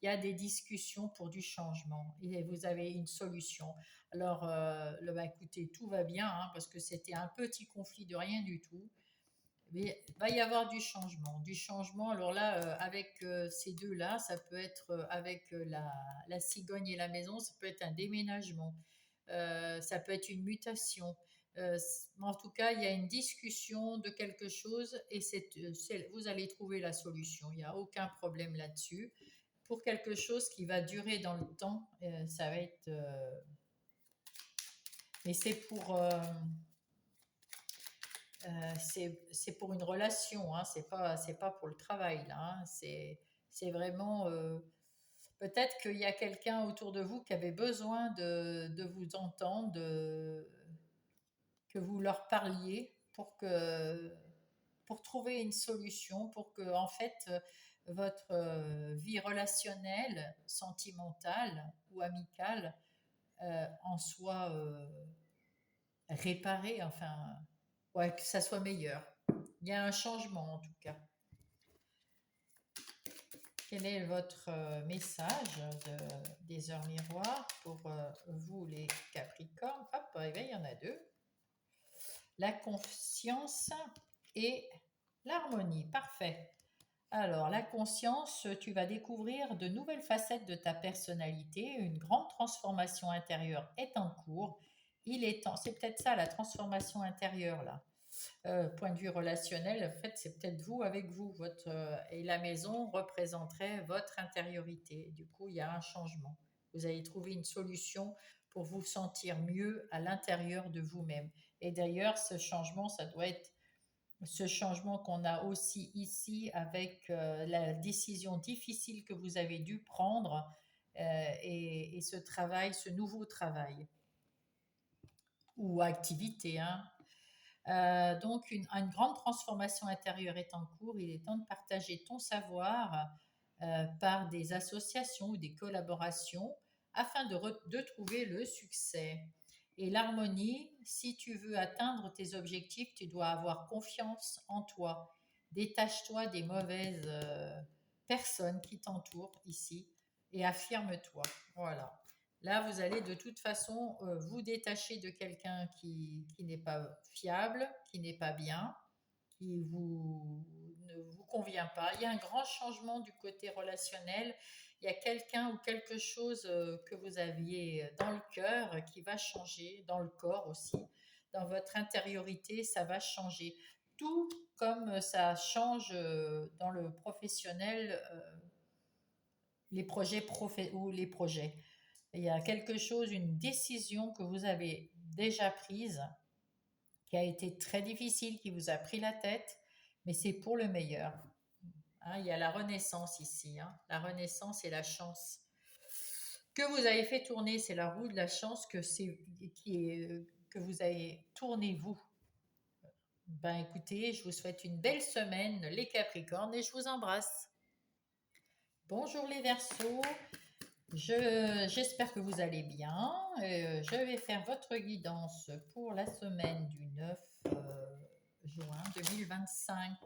il y a des discussions pour du changement et vous avez une solution. Alors, bah, écoutez, tout va bien hein, parce que c'était un petit conflit de rien du tout. Mais il va y avoir du changement. Du changement, alors là, avec ces deux-là, ça peut être avec la cigogne et la maison, ça peut être un déménagement, ça peut être une mutation. En tout cas, il y a une discussion de quelque chose et vous allez trouver la solution. Il n'y a aucun problème là-dessus. Pour quelque chose qui va durer dans le temps, ça va être... mais c'est pour une relation, hein, c'est pas pour le travail, là. Hein, c'est vraiment. Peut-être qu'il y a quelqu'un autour de vous qui avait besoin de vous entendre, que vous leur parliez pour trouver une solution, pour que, en fait, votre vie relationnelle, sentimentale ou amicale en soit réparée, enfin Ouais, que ça soit meilleur. Il y a un changement en tout cas. Quel est votre message des heures miroirs pour vous les Capricornes? Hop, eh bien, il y en a deux. La conscience et l'harmonie. Parfait. Alors, la conscience, tu vas découvrir de nouvelles facettes de ta personnalité. Une grande transformation intérieure est en cours. Il est temps, c'est peut-être ça la transformation intérieure là. Point de vue relationnel, en fait, c'est peut-être vous avec vous. Et la maison représenterait votre intériorité. Du coup, il y a un changement. Vous allez trouver une solution pour vous sentir mieux à l'intérieur de vous-même. Et d'ailleurs, ce changement, ça doit être ce changement qu'on a aussi ici avec la décision difficile que vous avez dû prendre et ce travail, ce nouveau travail ou activité, hein. Donc, une grande transformation intérieure est en cours. Il est temps de partager ton savoir par des associations ou des collaborations afin de trouver le succès. Et l'harmonie, si tu veux atteindre tes objectifs, tu dois avoir confiance en toi. Détache-toi des mauvaises personnes qui t'entourent ici et affirme-toi. Voilà. Là, vous allez de toute façon vous détacher de quelqu'un qui n'est pas fiable, qui n'est pas bien, ne vous convient pas. Il y a un grand changement du côté relationnel. Il y a quelqu'un ou quelque chose que vous aviez dans le cœur qui va changer, dans le corps aussi, dans votre intériorité, ça va changer. Tout comme ça change dans le professionnel, les projets ou les projets. Il y a quelque chose, une décision que vous avez déjà prise, qui a été très difficile, qui vous a pris la tête, mais c'est pour le meilleur. Hein, il y a la renaissance ici, hein, la renaissance et la chance. Que vous avez fait tourner, c'est la roue de la chance que vous avez tourné vous. Ben écoutez, je vous souhaite une belle semaine, les Capricornes, et je vous embrasse. Bonjour les Verseaux. J'espère que vous allez bien. Je vais faire votre guidance pour la semaine du 9 juin 2025.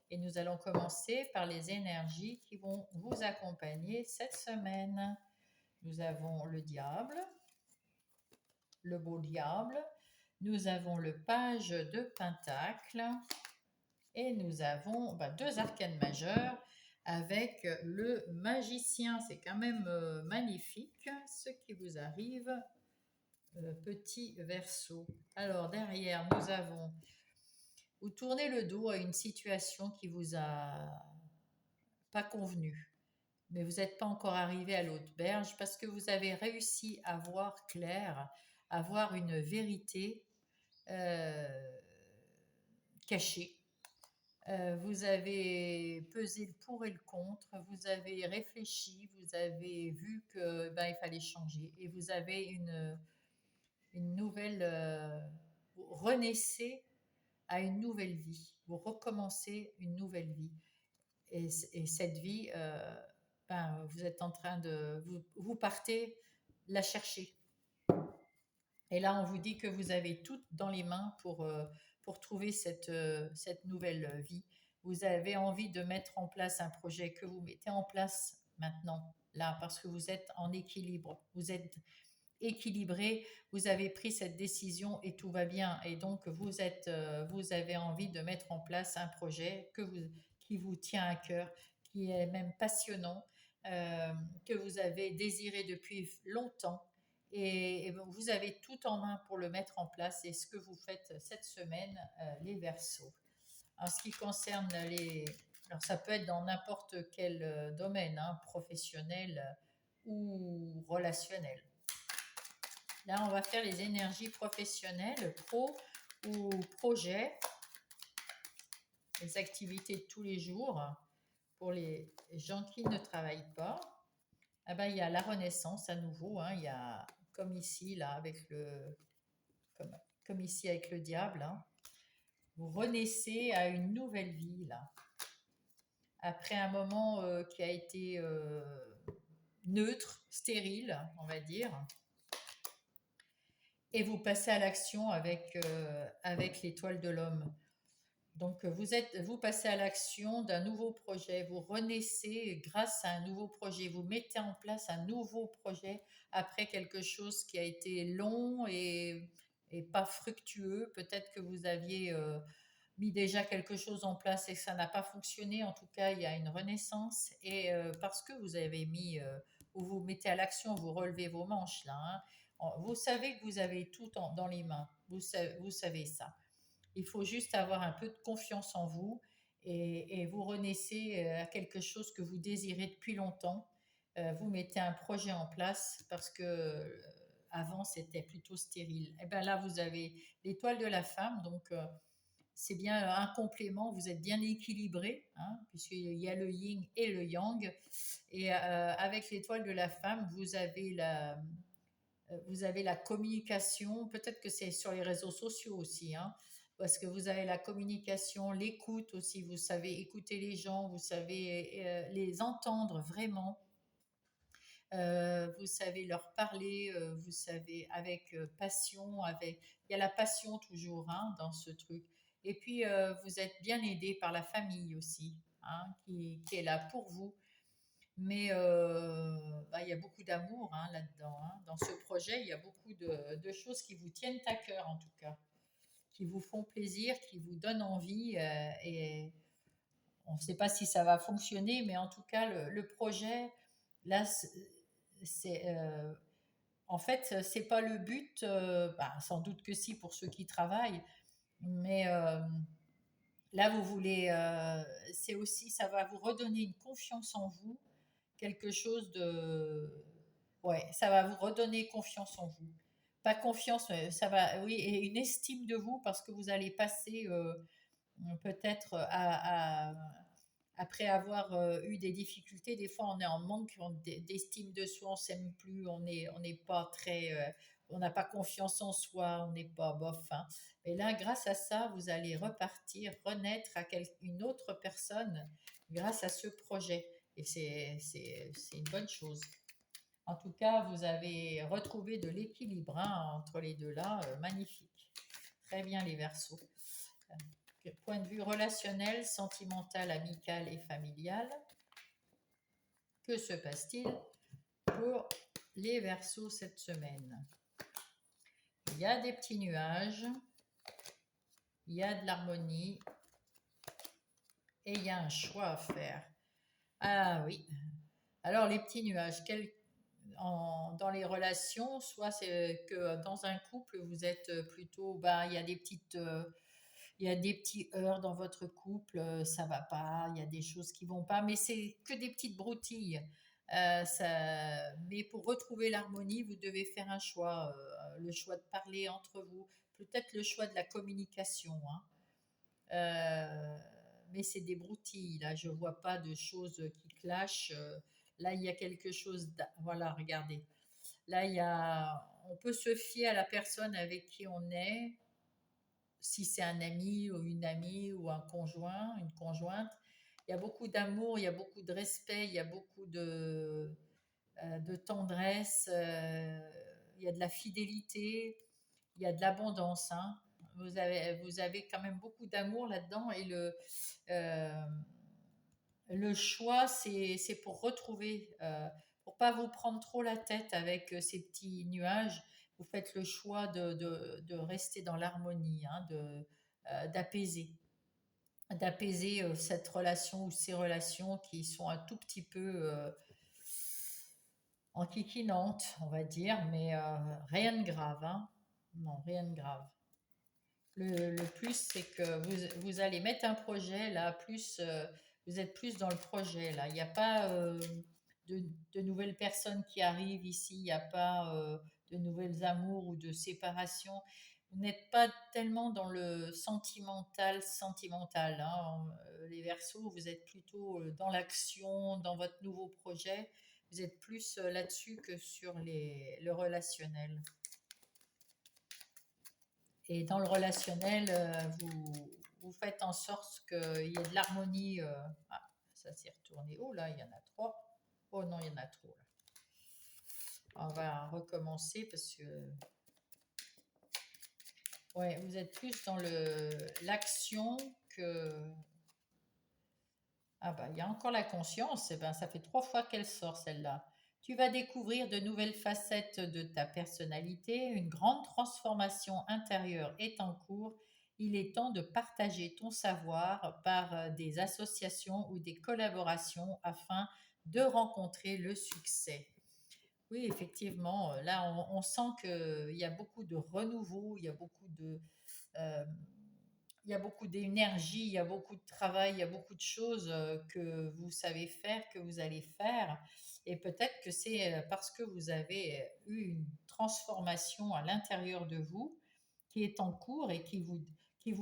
Et nous allons commencer par les énergies qui vont vous accompagner cette semaine. Nous avons le diable, le beau diable. Nous avons le page de Pentacle. Et nous avons deux arcanes majeurs avec le magicien. C'est quand même magnifique ce qui vous arrive, petit Verseau. Alors derrière, nous avons, vous tournez le dos à une situation qui vous a pas convenu, mais vous n'êtes pas encore arrivé à l'autre berge parce que vous avez réussi à voir clair, à voir une vérité euh, cachée. Vous avez pesé le pour et le contre, vous avez réfléchi, vous avez vu que il fallait changer et vous avez une nouvelle, vous renaissez à une nouvelle vie, vous recommencez une nouvelle vie et cette vie, vous êtes en train de, vous partez la chercher. Et là, on vous dit que vous avez tout dans les mains pour trouver cette nouvelle vie. Vous avez envie de mettre en place un projet que vous mettez en place maintenant, là, parce que vous êtes en équilibre. Vous êtes équilibré, vous avez pris cette décision et tout va bien. Et donc, vous avez envie de mettre en place un projet qui vous tient à cœur, qui est même passionnant, que vous avez désiré depuis longtemps. Et vous avez tout en main pour le mettre en place. Et ce que vous faites cette semaine, les Verseaux. En ce qui concerne alors ça peut être dans n'importe quel domaine, hein, professionnel ou relationnel. Là, on va faire les énergies professionnelles, pro ou projet, les activités de tous les jours pour les gens qui ne travaillent pas. Ah ben, il y a la renaissance à nouveau, hein, il y a comme ici, là, avec comme ici avec le diable, hein. Vous renaissez à une nouvelle vie, là. Après un moment qui a été neutre, stérile, on va dire. et vous passez à l'action avec l'étoile de l'homme. Donc, vous passez à l'action d'un nouveau projet, vous renaissez grâce à un nouveau projet, vous mettez en place un nouveau projet après quelque chose qui a été long et pas fructueux. Peut-être que vous aviez mis déjà quelque chose en place et que ça n'a pas fonctionné. En tout cas, il y a une renaissance et parce que vous avez ou vous mettez à l'action, vous relevez vos manches là, hein. Vous savez que vous avez tout dans les mains, vous savez ça. Il faut juste avoir un peu de confiance en vous et vous renaissez à quelque chose que vous désirez depuis longtemps. Vous mettez un projet en place parce que avant c'était plutôt stérile. Et bien là, vous avez l'étoile de la femme, donc c'est bien un complément. Vous êtes bien équilibré, hein, puisqu'il y a le yin et le yang. Et avec l'étoile de la femme, vous avez la communication, peut-être que c'est sur les réseaux sociaux aussi, hein, parce que vous avez la communication, l'écoute aussi, vous savez écouter les gens, vous savez les entendre vraiment, vous savez leur parler, vous savez avec passion, il y a la passion toujours, hein, dans ce truc. Et puis vous êtes bien aidé par la famille aussi, hein, qui est là pour vous. Mais bah, il y a beaucoup d'amour, hein, là-dedans, hein. Dans ce projet, il y a beaucoup de choses qui vous tiennent à cœur, en tout cas, qui vous font plaisir, qui vous donnent envie. Et on ne sait pas si ça va fonctionner, mais en tout cas, le projet, là, c'est, en fait, c'est pas le but. Bah, sans doute que si pour ceux qui travaillent, mais là, vous voulez, c'est aussi, ça va vous redonner une confiance en vous, quelque chose de, ouais, ça va vous redonner confiance en vous. Pas confiance, mais ça va, oui, et une estime de vous parce que vous allez passer peut-être après avoir eu des difficultés. Des fois, on est en manque d'estime de soi, on s'aime plus, on n'est pas très, on n'a pas confiance en soi, on n'est pas bof, hein. Et là, grâce à ça, vous allez repartir, renaître à une autre personne grâce à ce projet. Et c'est une bonne chose. En tout cas, vous avez retrouvé de l'équilibre, hein, entre les deux là, magnifique. Très bien les Verseaux. Point de vue relationnel, sentimental, amical et familial, que se passe-t-il pour les Verseaux cette semaine? Il y a des petits nuages, il y a de l'harmonie et il y a un choix à faire. Ah oui. Alors les petits nuages, dans les relations, soit c'est que dans un couple, vous êtes plutôt, bah, il y a des petits heurts dans votre couple, ça va pas, il y a des choses qui vont pas, mais c'est que des petites broutilles. Mais pour retrouver l'harmonie, vous devez faire un choix, le choix de parler entre vous, peut-être le choix de la communication, hein. Euh, mais c'est des broutilles, là, je vois pas de choses qui clashent. Là, il y a quelque chose, voilà, regardez. Là, on peut se fier à la personne avec qui on est, si c'est un ami ou une amie ou un conjoint, une conjointe. Il y a beaucoup d'amour, il y a beaucoup de respect, il y a beaucoup de tendresse, il y a de la fidélité, il y a de l'abondance, hein. Vous avez quand même beaucoup d'amour là-dedans et euh, le choix, c'est pour retrouver, pour pas vous prendre trop la tête avec ces petits nuages. Vous faites le choix de rester dans l'harmonie, hein, d'apaiser cette relation ou ces relations qui sont un tout petit peu enquiquinantes, on va dire, mais rien de grave, hein. Non, rien de grave. Le plus, c'est que vous allez mettre un projet là, plus vous êtes plus dans le projet là. Il n'y a pas de, de nouvelles personnes qui arrivent ici, il n'y a pas de nouvelles amours ou de séparation. Vous n'êtes pas tellement dans le sentimental, hein. Les Verseaux, vous êtes plutôt dans l'action, dans votre nouveau projet. Vous êtes plus là-dessus que sur le relationnel. Et dans le relationnel, vous faites en sorte qu'il y ait de l'harmonie. Ah, ça s'est retourné. Oh là, il y en a trois. Oh non, il y en a trop là. On va recommencer parce que ouais, vous êtes plus dans l'action que. Ah bah, il y a encore la conscience, eh ben, ça fait 3 fois qu'elle sort celle-là. Tu vas découvrir de nouvelles facettes de ta personnalité, une grande transformation intérieure est en cours. Il est temps de partager ton savoir par des associations ou des collaborations afin de rencontrer le succès. Oui, effectivement, là, on sent qu'il y a beaucoup de renouveau, euh, il y a beaucoup d'énergie, il y a beaucoup de travail, il y a beaucoup de choses que vous savez faire, que vous allez faire. Et peut-être que c'est parce que vous avez eu une transformation à l'intérieur de vous qui est en cours et qui vous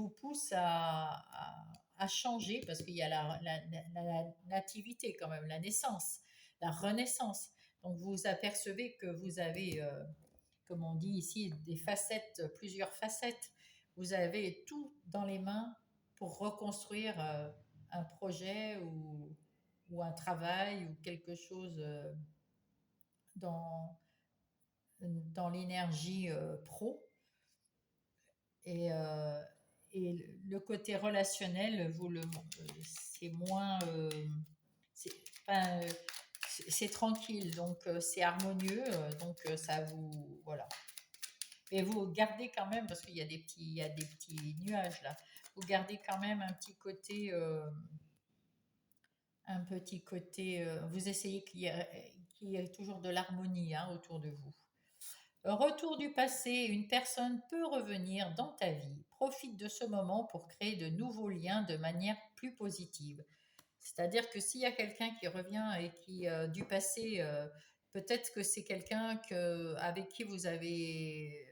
pousse à changer, parce qu'il y a la nativité quand même, la naissance, la renaissance. Donc vous apercevez que vous avez, comme on dit ici, des facettes, plusieurs facettes. Vous avez tout dans les mains pour reconstruire un projet ou un travail ou quelque chose dans, dans l'énergie pro. Et, euh, et le côté relationnel, c'est moins. C'est, enfin, c'est tranquille, donc c'est harmonieux, donc ça vous. Voilà. Et vous gardez quand même, parce il y a des petits nuages là, vous gardez quand même vous essayez qu'il y ait toujours de l'harmonie hein, autour de vous. Retour du passé, une personne peut revenir dans ta vie. Profite de ce moment pour créer de nouveaux liens de manière plus positive. C'est-à-dire que s'il y a quelqu'un qui revient et qui du passé, peut-être que c'est quelqu'un avec qui vous avez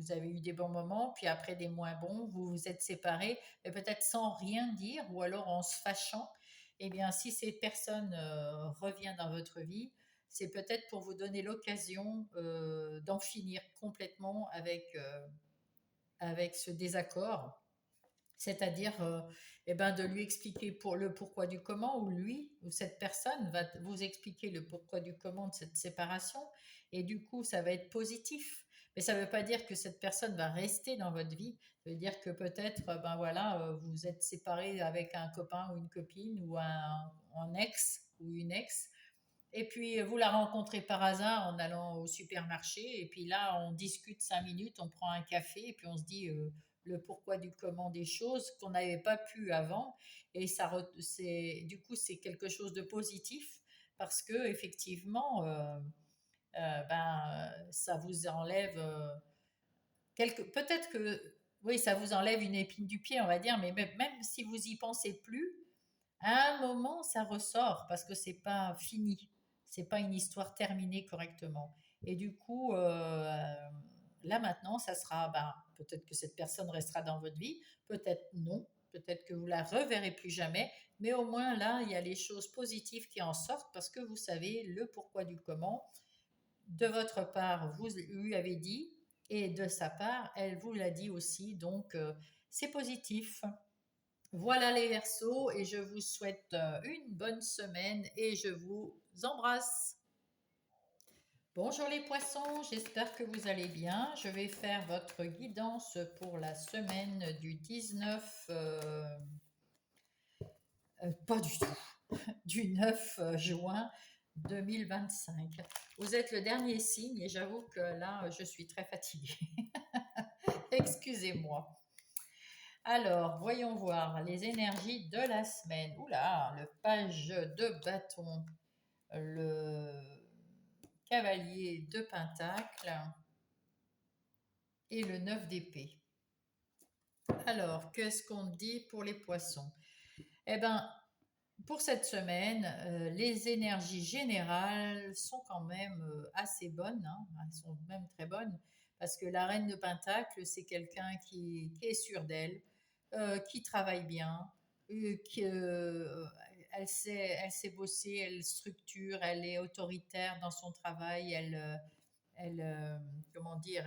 eu des bons moments, puis après des moins bons, vous vous êtes séparés, mais peut-être sans rien dire ou alors en se fâchant. Eh bien, si cette personne revient dans votre vie, c'est peut-être pour vous donner l'occasion d'en finir complètement avec ce désaccord, c'est-à-dire eh ben, de lui expliquer pour le pourquoi du comment, ou lui, ou cette personne va vous expliquer le pourquoi du comment de cette séparation, et du coup, ça va être positif. Mais ça ne veut pas dire que cette personne va rester dans votre vie. Ça veut dire que peut-être, ben voilà, vous êtes séparé avec un copain ou une copine ou un ex ou une ex, et puis vous la rencontrez par hasard en allant au supermarché, et puis là on discute 5 minutes, on prend un café, et puis on se dit le pourquoi du comment des choses qu'on n'avait pas pu avant, et du coup c'est quelque chose de positif parce que effectivement, ça vous enlève peut-être que oui ça vous enlève une épine du pied on va dire, mais même si vous y pensez plus, à un moment, ça ressort parce que c'est pas fini, c'est pas une histoire terminée correctement. Et du coup, là maintenant, ça sera, ben, peut-être que cette personne restera dans votre vie, peut-être non, peut-être que vous la reverrez plus jamais, mais au moins là, il y a les choses positives qui en sortent parce que vous savez le pourquoi du comment. De votre part, vous lui avez dit, et de sa part, elle vous l'a dit aussi, donc c'est positif. Voilà les Verseaux et je vous souhaite une bonne semaine et je vous embrasse. Bonjour les Poissons, j'espère que vous allez bien. Je vais faire votre guidance pour la semaine du 19, pas du tout, du 9 juin 2025. Vous êtes le dernier signe et j'avoue que là, je suis très fatiguée. Excusez-moi. Alors, voyons voir les énergies de la semaine. Oula, le page de bâton, le cavalier de pentacle et le 9 d'épée. Alors, qu'est-ce qu'on dit pour les poissons? Eh bien, pour cette semaine, les énergies générales sont quand même assez bonnes, hein. Elles sont même très bonnes, parce que la reine de Pentacle, c'est quelqu'un qui est sûr d'elle, qui travaille bien, elle sait bosser, elle structure, elle est autoritaire dans son travail, elle comment dire,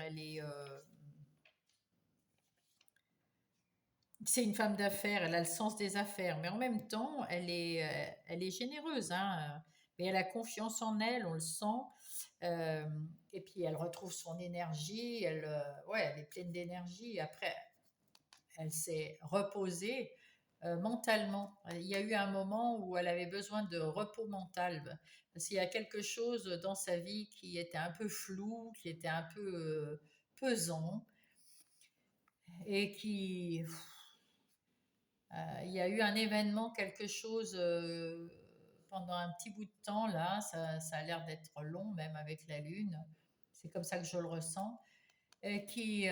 c'est une femme d'affaires, elle a le sens des affaires, mais en même temps, elle est généreuse, hein, mais elle a confiance en elle, on le sent. Et puis elle retrouve son énergie, ouais, elle est pleine d'énergie. Après, elle s'est reposée mentalement. Il y a eu un moment où elle avait besoin de repos mental, parce qu'il y a quelque chose dans sa vie qui était un peu flou, qui était un peu pesant, et il y a eu un événement, quelque chose pendant un petit bout de temps là, ça a l'air d'être long même avec la lune, c'est comme ça que je le ressens, et qui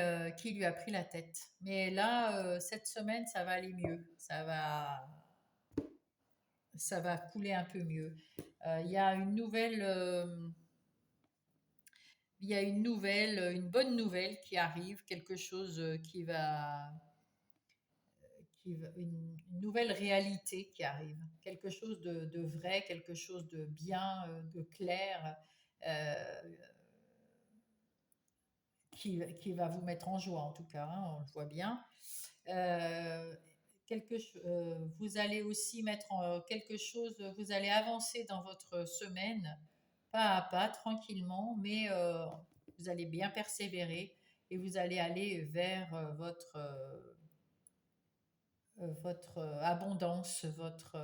lui a pris la tête. Mais là, cette semaine, ça va aller mieux, ça va couler un peu mieux. Il y a une nouvelle, il y a une nouvelle, une bonne nouvelle qui arrive, quelque chose une nouvelle réalité qui arrive, quelque chose de vrai, quelque chose de bien, de clair, euh, qui va vous mettre en joie en tout cas, hein, on le voit bien. Euh, vous allez aussi mettre quelque chose, vous allez avancer dans votre semaine, pas à pas, tranquillement, mais vous allez bien persévérer et vous allez aller vers votre abondance, votre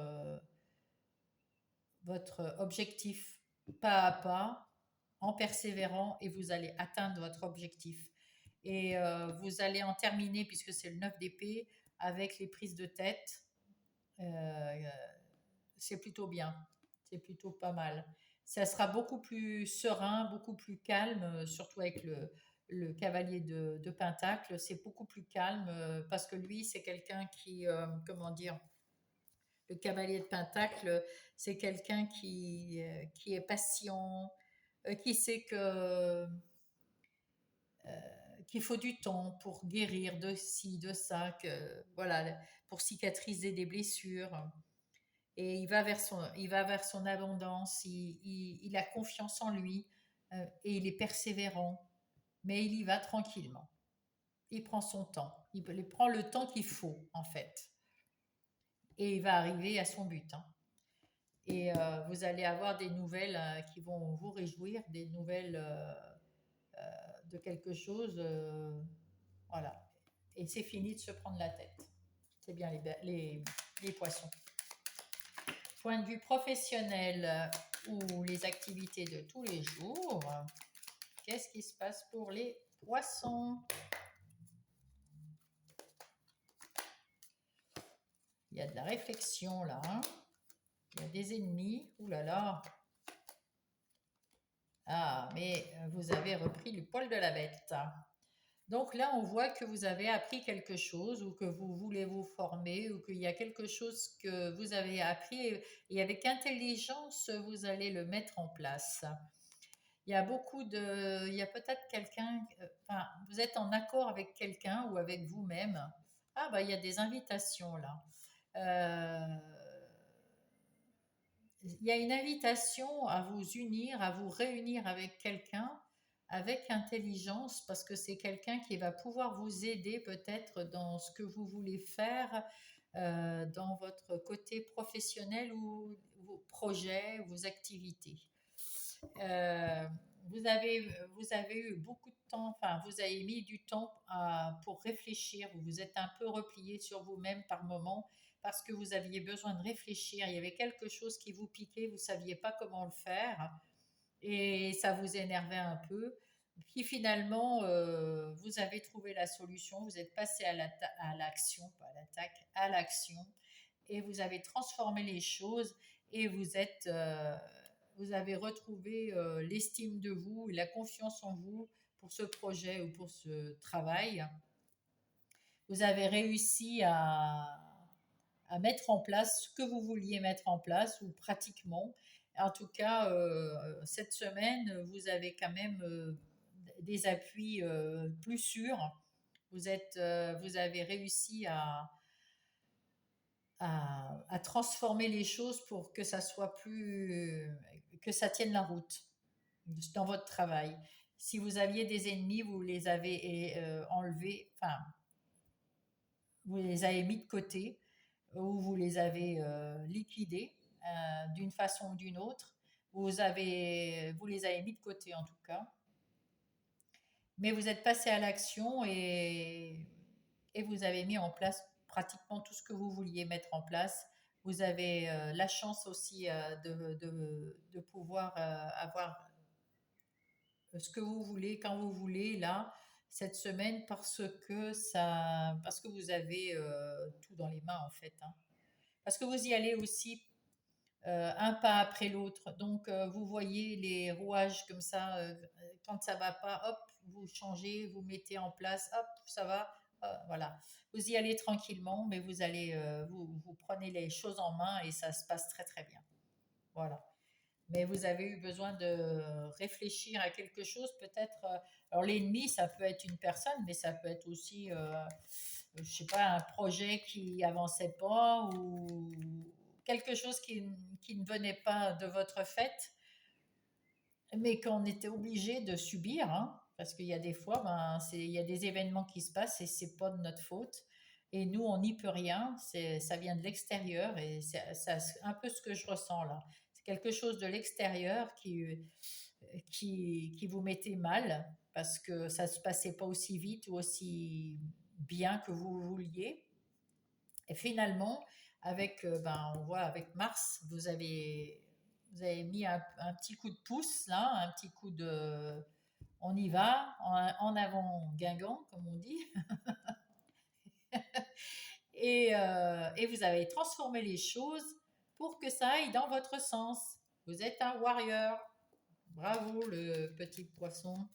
objectif, pas à pas, en persévérant, et vous allez atteindre votre objectif. Et vous allez en terminer, puisque c'est le 9 d'épée, avec les prises de tête. Euh, c'est plutôt bien, c'est plutôt pas mal. Ça sera beaucoup plus serein, beaucoup plus calme, surtout avec le cavalier de Pentacle. C'est beaucoup plus calme parce que lui, c'est quelqu'un qui, comment dire, le cavalier de Pentacle, c'est quelqu'un qui est patient, qui sait qu'il faut du temps pour guérir de ci, de ça, voilà, pour cicatriser des blessures. Et il va vers son abondance, il a confiance en lui et il est persévérant, mais il y va tranquillement. Il prend son temps, il prend le temps qu'il faut en fait, et il va arriver à son but, hein. Et vous allez avoir des nouvelles qui vont vous réjouir, des nouvelles de quelque chose, voilà. Et c'est fini de se prendre la tête. C'est bien les poissons. Point de vue professionnel ou les activités de tous les jours, qu'est-ce qui se passe pour les poissons? Il y a de la réflexion là, hein. Il y a des ennemis. Ouh là là. Ah, mais vous avez repris le poil de la bête. Donc là, on voit que vous avez appris quelque chose ou que vous voulez vous former ou qu'il y a quelque chose que vous avez appris et avec intelligence, vous allez le mettre en place. Il y a peut-être quelqu'un, enfin, vous êtes en accord avec quelqu'un ou avec vous-même. Ah, bah, il y a des invitations là. Euh, il y a une invitation à vous unir, à vous réunir avec quelqu'un avec intelligence parce que c'est quelqu'un qui va pouvoir vous aider peut-être dans ce que vous voulez faire, dans votre côté professionnel ou vos projets, vos activités. Euh, vous avez eu beaucoup de temps, enfin, vous avez mis du temps pour réfléchir. Vous vous êtes un peu replié sur vous-même par moment parce que vous aviez besoin de réfléchir. Il y avait quelque chose qui vous piquait, vous ne saviez pas comment le faire et ça vous énervait un peu. Puis finalement, vous avez trouvé la solution, vous êtes passé à l'action, pas à l'attaque, à l'action, et vous avez transformé les choses et vous avez retrouvé l'estime de vous et la confiance en vous pour ce projet ou pour ce travail. Vous avez réussi à mettre en place ce que vous vouliez mettre en place ou pratiquement. En tout cas, cette semaine, vous avez quand même des appuis plus sûrs. Vous avez réussi à transformer les choses pour que ça soit que ça tienne la route dans votre travail. Si vous aviez des ennemis, vous les avez enlevés, enfin, vous les avez mis de côté ou vous les avez liquidés d'une façon ou d'une autre. Vous les avez mis de côté en tout cas. Mais vous êtes passé à l'action et vous avez mis en place pratiquement tout ce que vous vouliez mettre en place. Vous avez la chance aussi de pouvoir avoir ce que vous voulez, quand vous voulez, là, cette semaine, parce que vous avez tout dans les mains, en fait, hein. Parce que vous y allez aussi un pas après l'autre. Donc, vous voyez les rouages comme ça, quand ça va pas, hop, vous changez, vous mettez en place, hop, ça va, voilà. Vous y allez tranquillement, mais vous prenez les choses en main et ça se passe très très bien. Voilà. Mais vous avez eu besoin de réfléchir à quelque chose, peut-être. Alors l'ennemi, ça peut être une personne, mais ça peut être aussi, je sais pas, un projet qui avançait pas ou quelque chose qui ne venait pas de votre fait, mais qu'on était obligé de subir, hein, parce qu'il y a des fois, ben, il y a des événements qui se passent et c'est pas de notre faute. Et nous, on n'y peut rien. Ça vient de l'extérieur et c'est un peu ce que je ressens là. C'est quelque chose de l'extérieur qui vous mettait mal parce que ça se passait pas aussi vite ou aussi bien que vous vouliez. Et finalement, ben, on voit avec Mars, vous avez mis un petit coup de pouce, là, un petit coup de... On y va, en avant Guingamp, comme on dit. Et vous avez transformé les choses pour que ça aille dans votre sens. Vous êtes un warrior. Bravo, le petit poisson.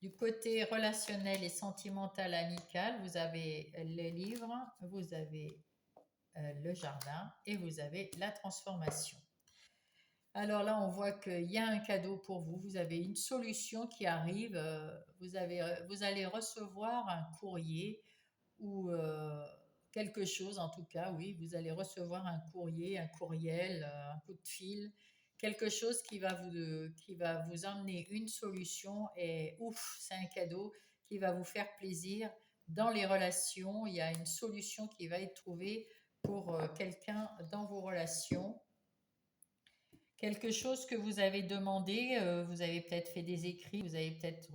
Du côté relationnel et sentimental amical, vous avez les livres, vous avez le jardin et vous avez la transformation. Alors là, on voit qu'il y a un cadeau pour vous. Vous avez une solution qui arrive. Vous allez recevoir un courrier ou quelque chose, en tout cas, oui. Vous allez recevoir un courrier, un courriel, un coup de fil, quelque chose qui va vous emmener une solution. Et ouf, c'est un cadeau qui va vous faire plaisir. Dans les relations, il y a une solution qui va être trouvée pour quelqu'un dans vos relations. Quelque chose que vous avez demandé, vous avez peut-être fait des écrits, vous avez peut-être...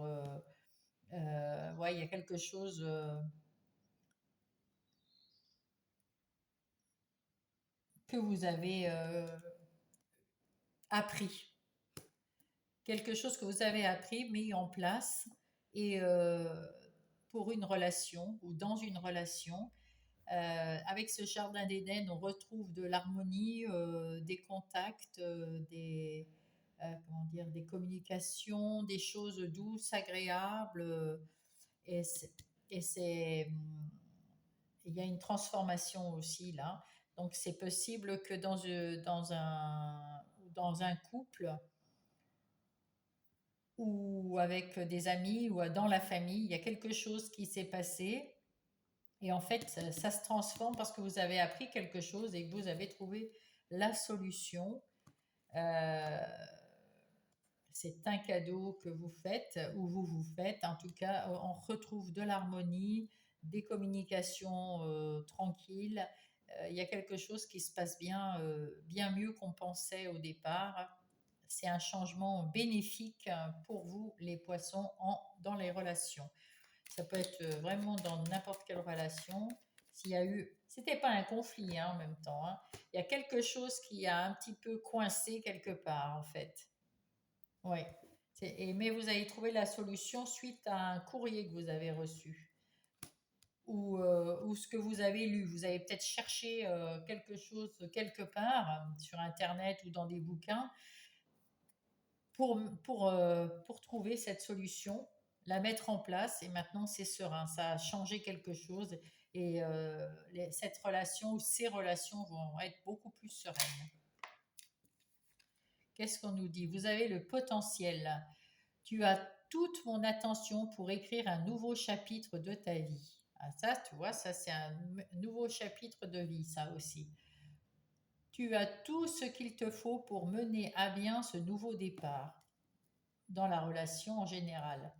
ouais, il y a quelque chose que vous avez appris. Quelque chose que vous avez appris, mis en place, et pour une relation ou dans une relation. Avec ce jardin d'Éden, on retrouve de l'harmonie, des contacts, comment dire, des communications, des choses douces, agréables. Et c'est, et il y a une transformation aussi là. Donc c'est possible que dans un couple ou avec des amis ou dans la famille, il y a quelque chose qui s'est passé. Et en fait, ça se transforme parce que vous avez appris quelque chose et que vous avez trouvé la solution. Euh, c'est un cadeau que vous faites ou vous faites. En tout cas, on retrouve de l'harmonie, des communications tranquilles. Il y a quelque chose qui se passe bien, bien mieux qu'on pensait au départ. C'est un changement bénéfique pour vous, les poissons, dans les relations. Ça peut être vraiment dans n'importe quelle relation. S'il y a eu, c'était pas un conflit hein, en même temps, hein. Il y a quelque chose qui a un petit peu coincé quelque part en fait. Oui. Mais vous avez trouvé la solution suite à un courrier que vous avez reçu ou ce que vous avez lu. Vous avez peut-être cherché quelque chose quelque part sur Internet ou dans des bouquins pour trouver cette solution, la mettre en place et maintenant c'est serein. Ça a changé quelque chose et cette relation ou ces relations vont être beaucoup plus sereines. Qu'est-ce qu'on nous dit? Vous avez le potentiel. Tu as toute mon attention pour écrire un nouveau chapitre de ta vie. Ah, ça, tu vois, ça c'est un nouveau chapitre de vie, ça aussi. Tu as tout ce qu'il te faut pour mener à bien ce nouveau départ dans la relation en général.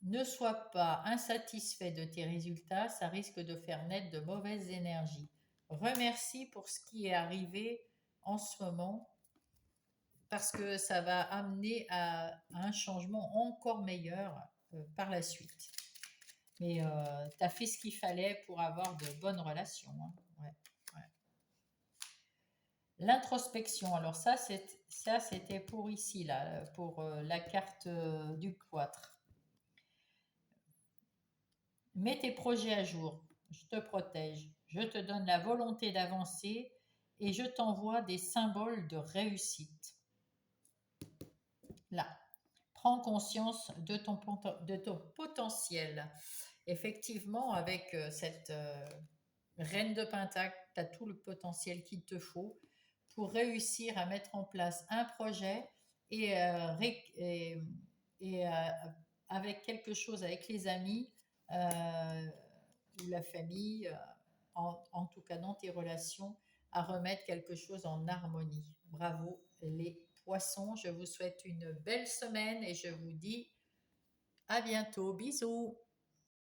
Ne sois pas insatisfait de tes résultats, ça risque de faire naître de mauvaises énergies. Remercie pour ce qui est arrivé en ce moment parce que ça va amener à un changement encore meilleur par la suite. Mais tu as fait ce qu'il fallait pour avoir de bonnes relations, hein. Ouais, ouais. L'introspection, alors ça c'était pour ici, là, pour la carte du cloître. Mets tes projets à jour. Je te protège. Je te donne la volonté d'avancer et je t'envoie des symboles de réussite. Là, prends conscience de ton potentiel. Effectivement, avec cette reine de Pentacle, tu as tout le potentiel qu'il te faut pour réussir à mettre en place un projet et, et, avec quelque chose avec les amis ou la famille, en tout cas dans tes relations, à remettre quelque chose en harmonie. Bravo les poissons, je vous souhaite une belle semaine et je vous dis à bientôt. Bisous.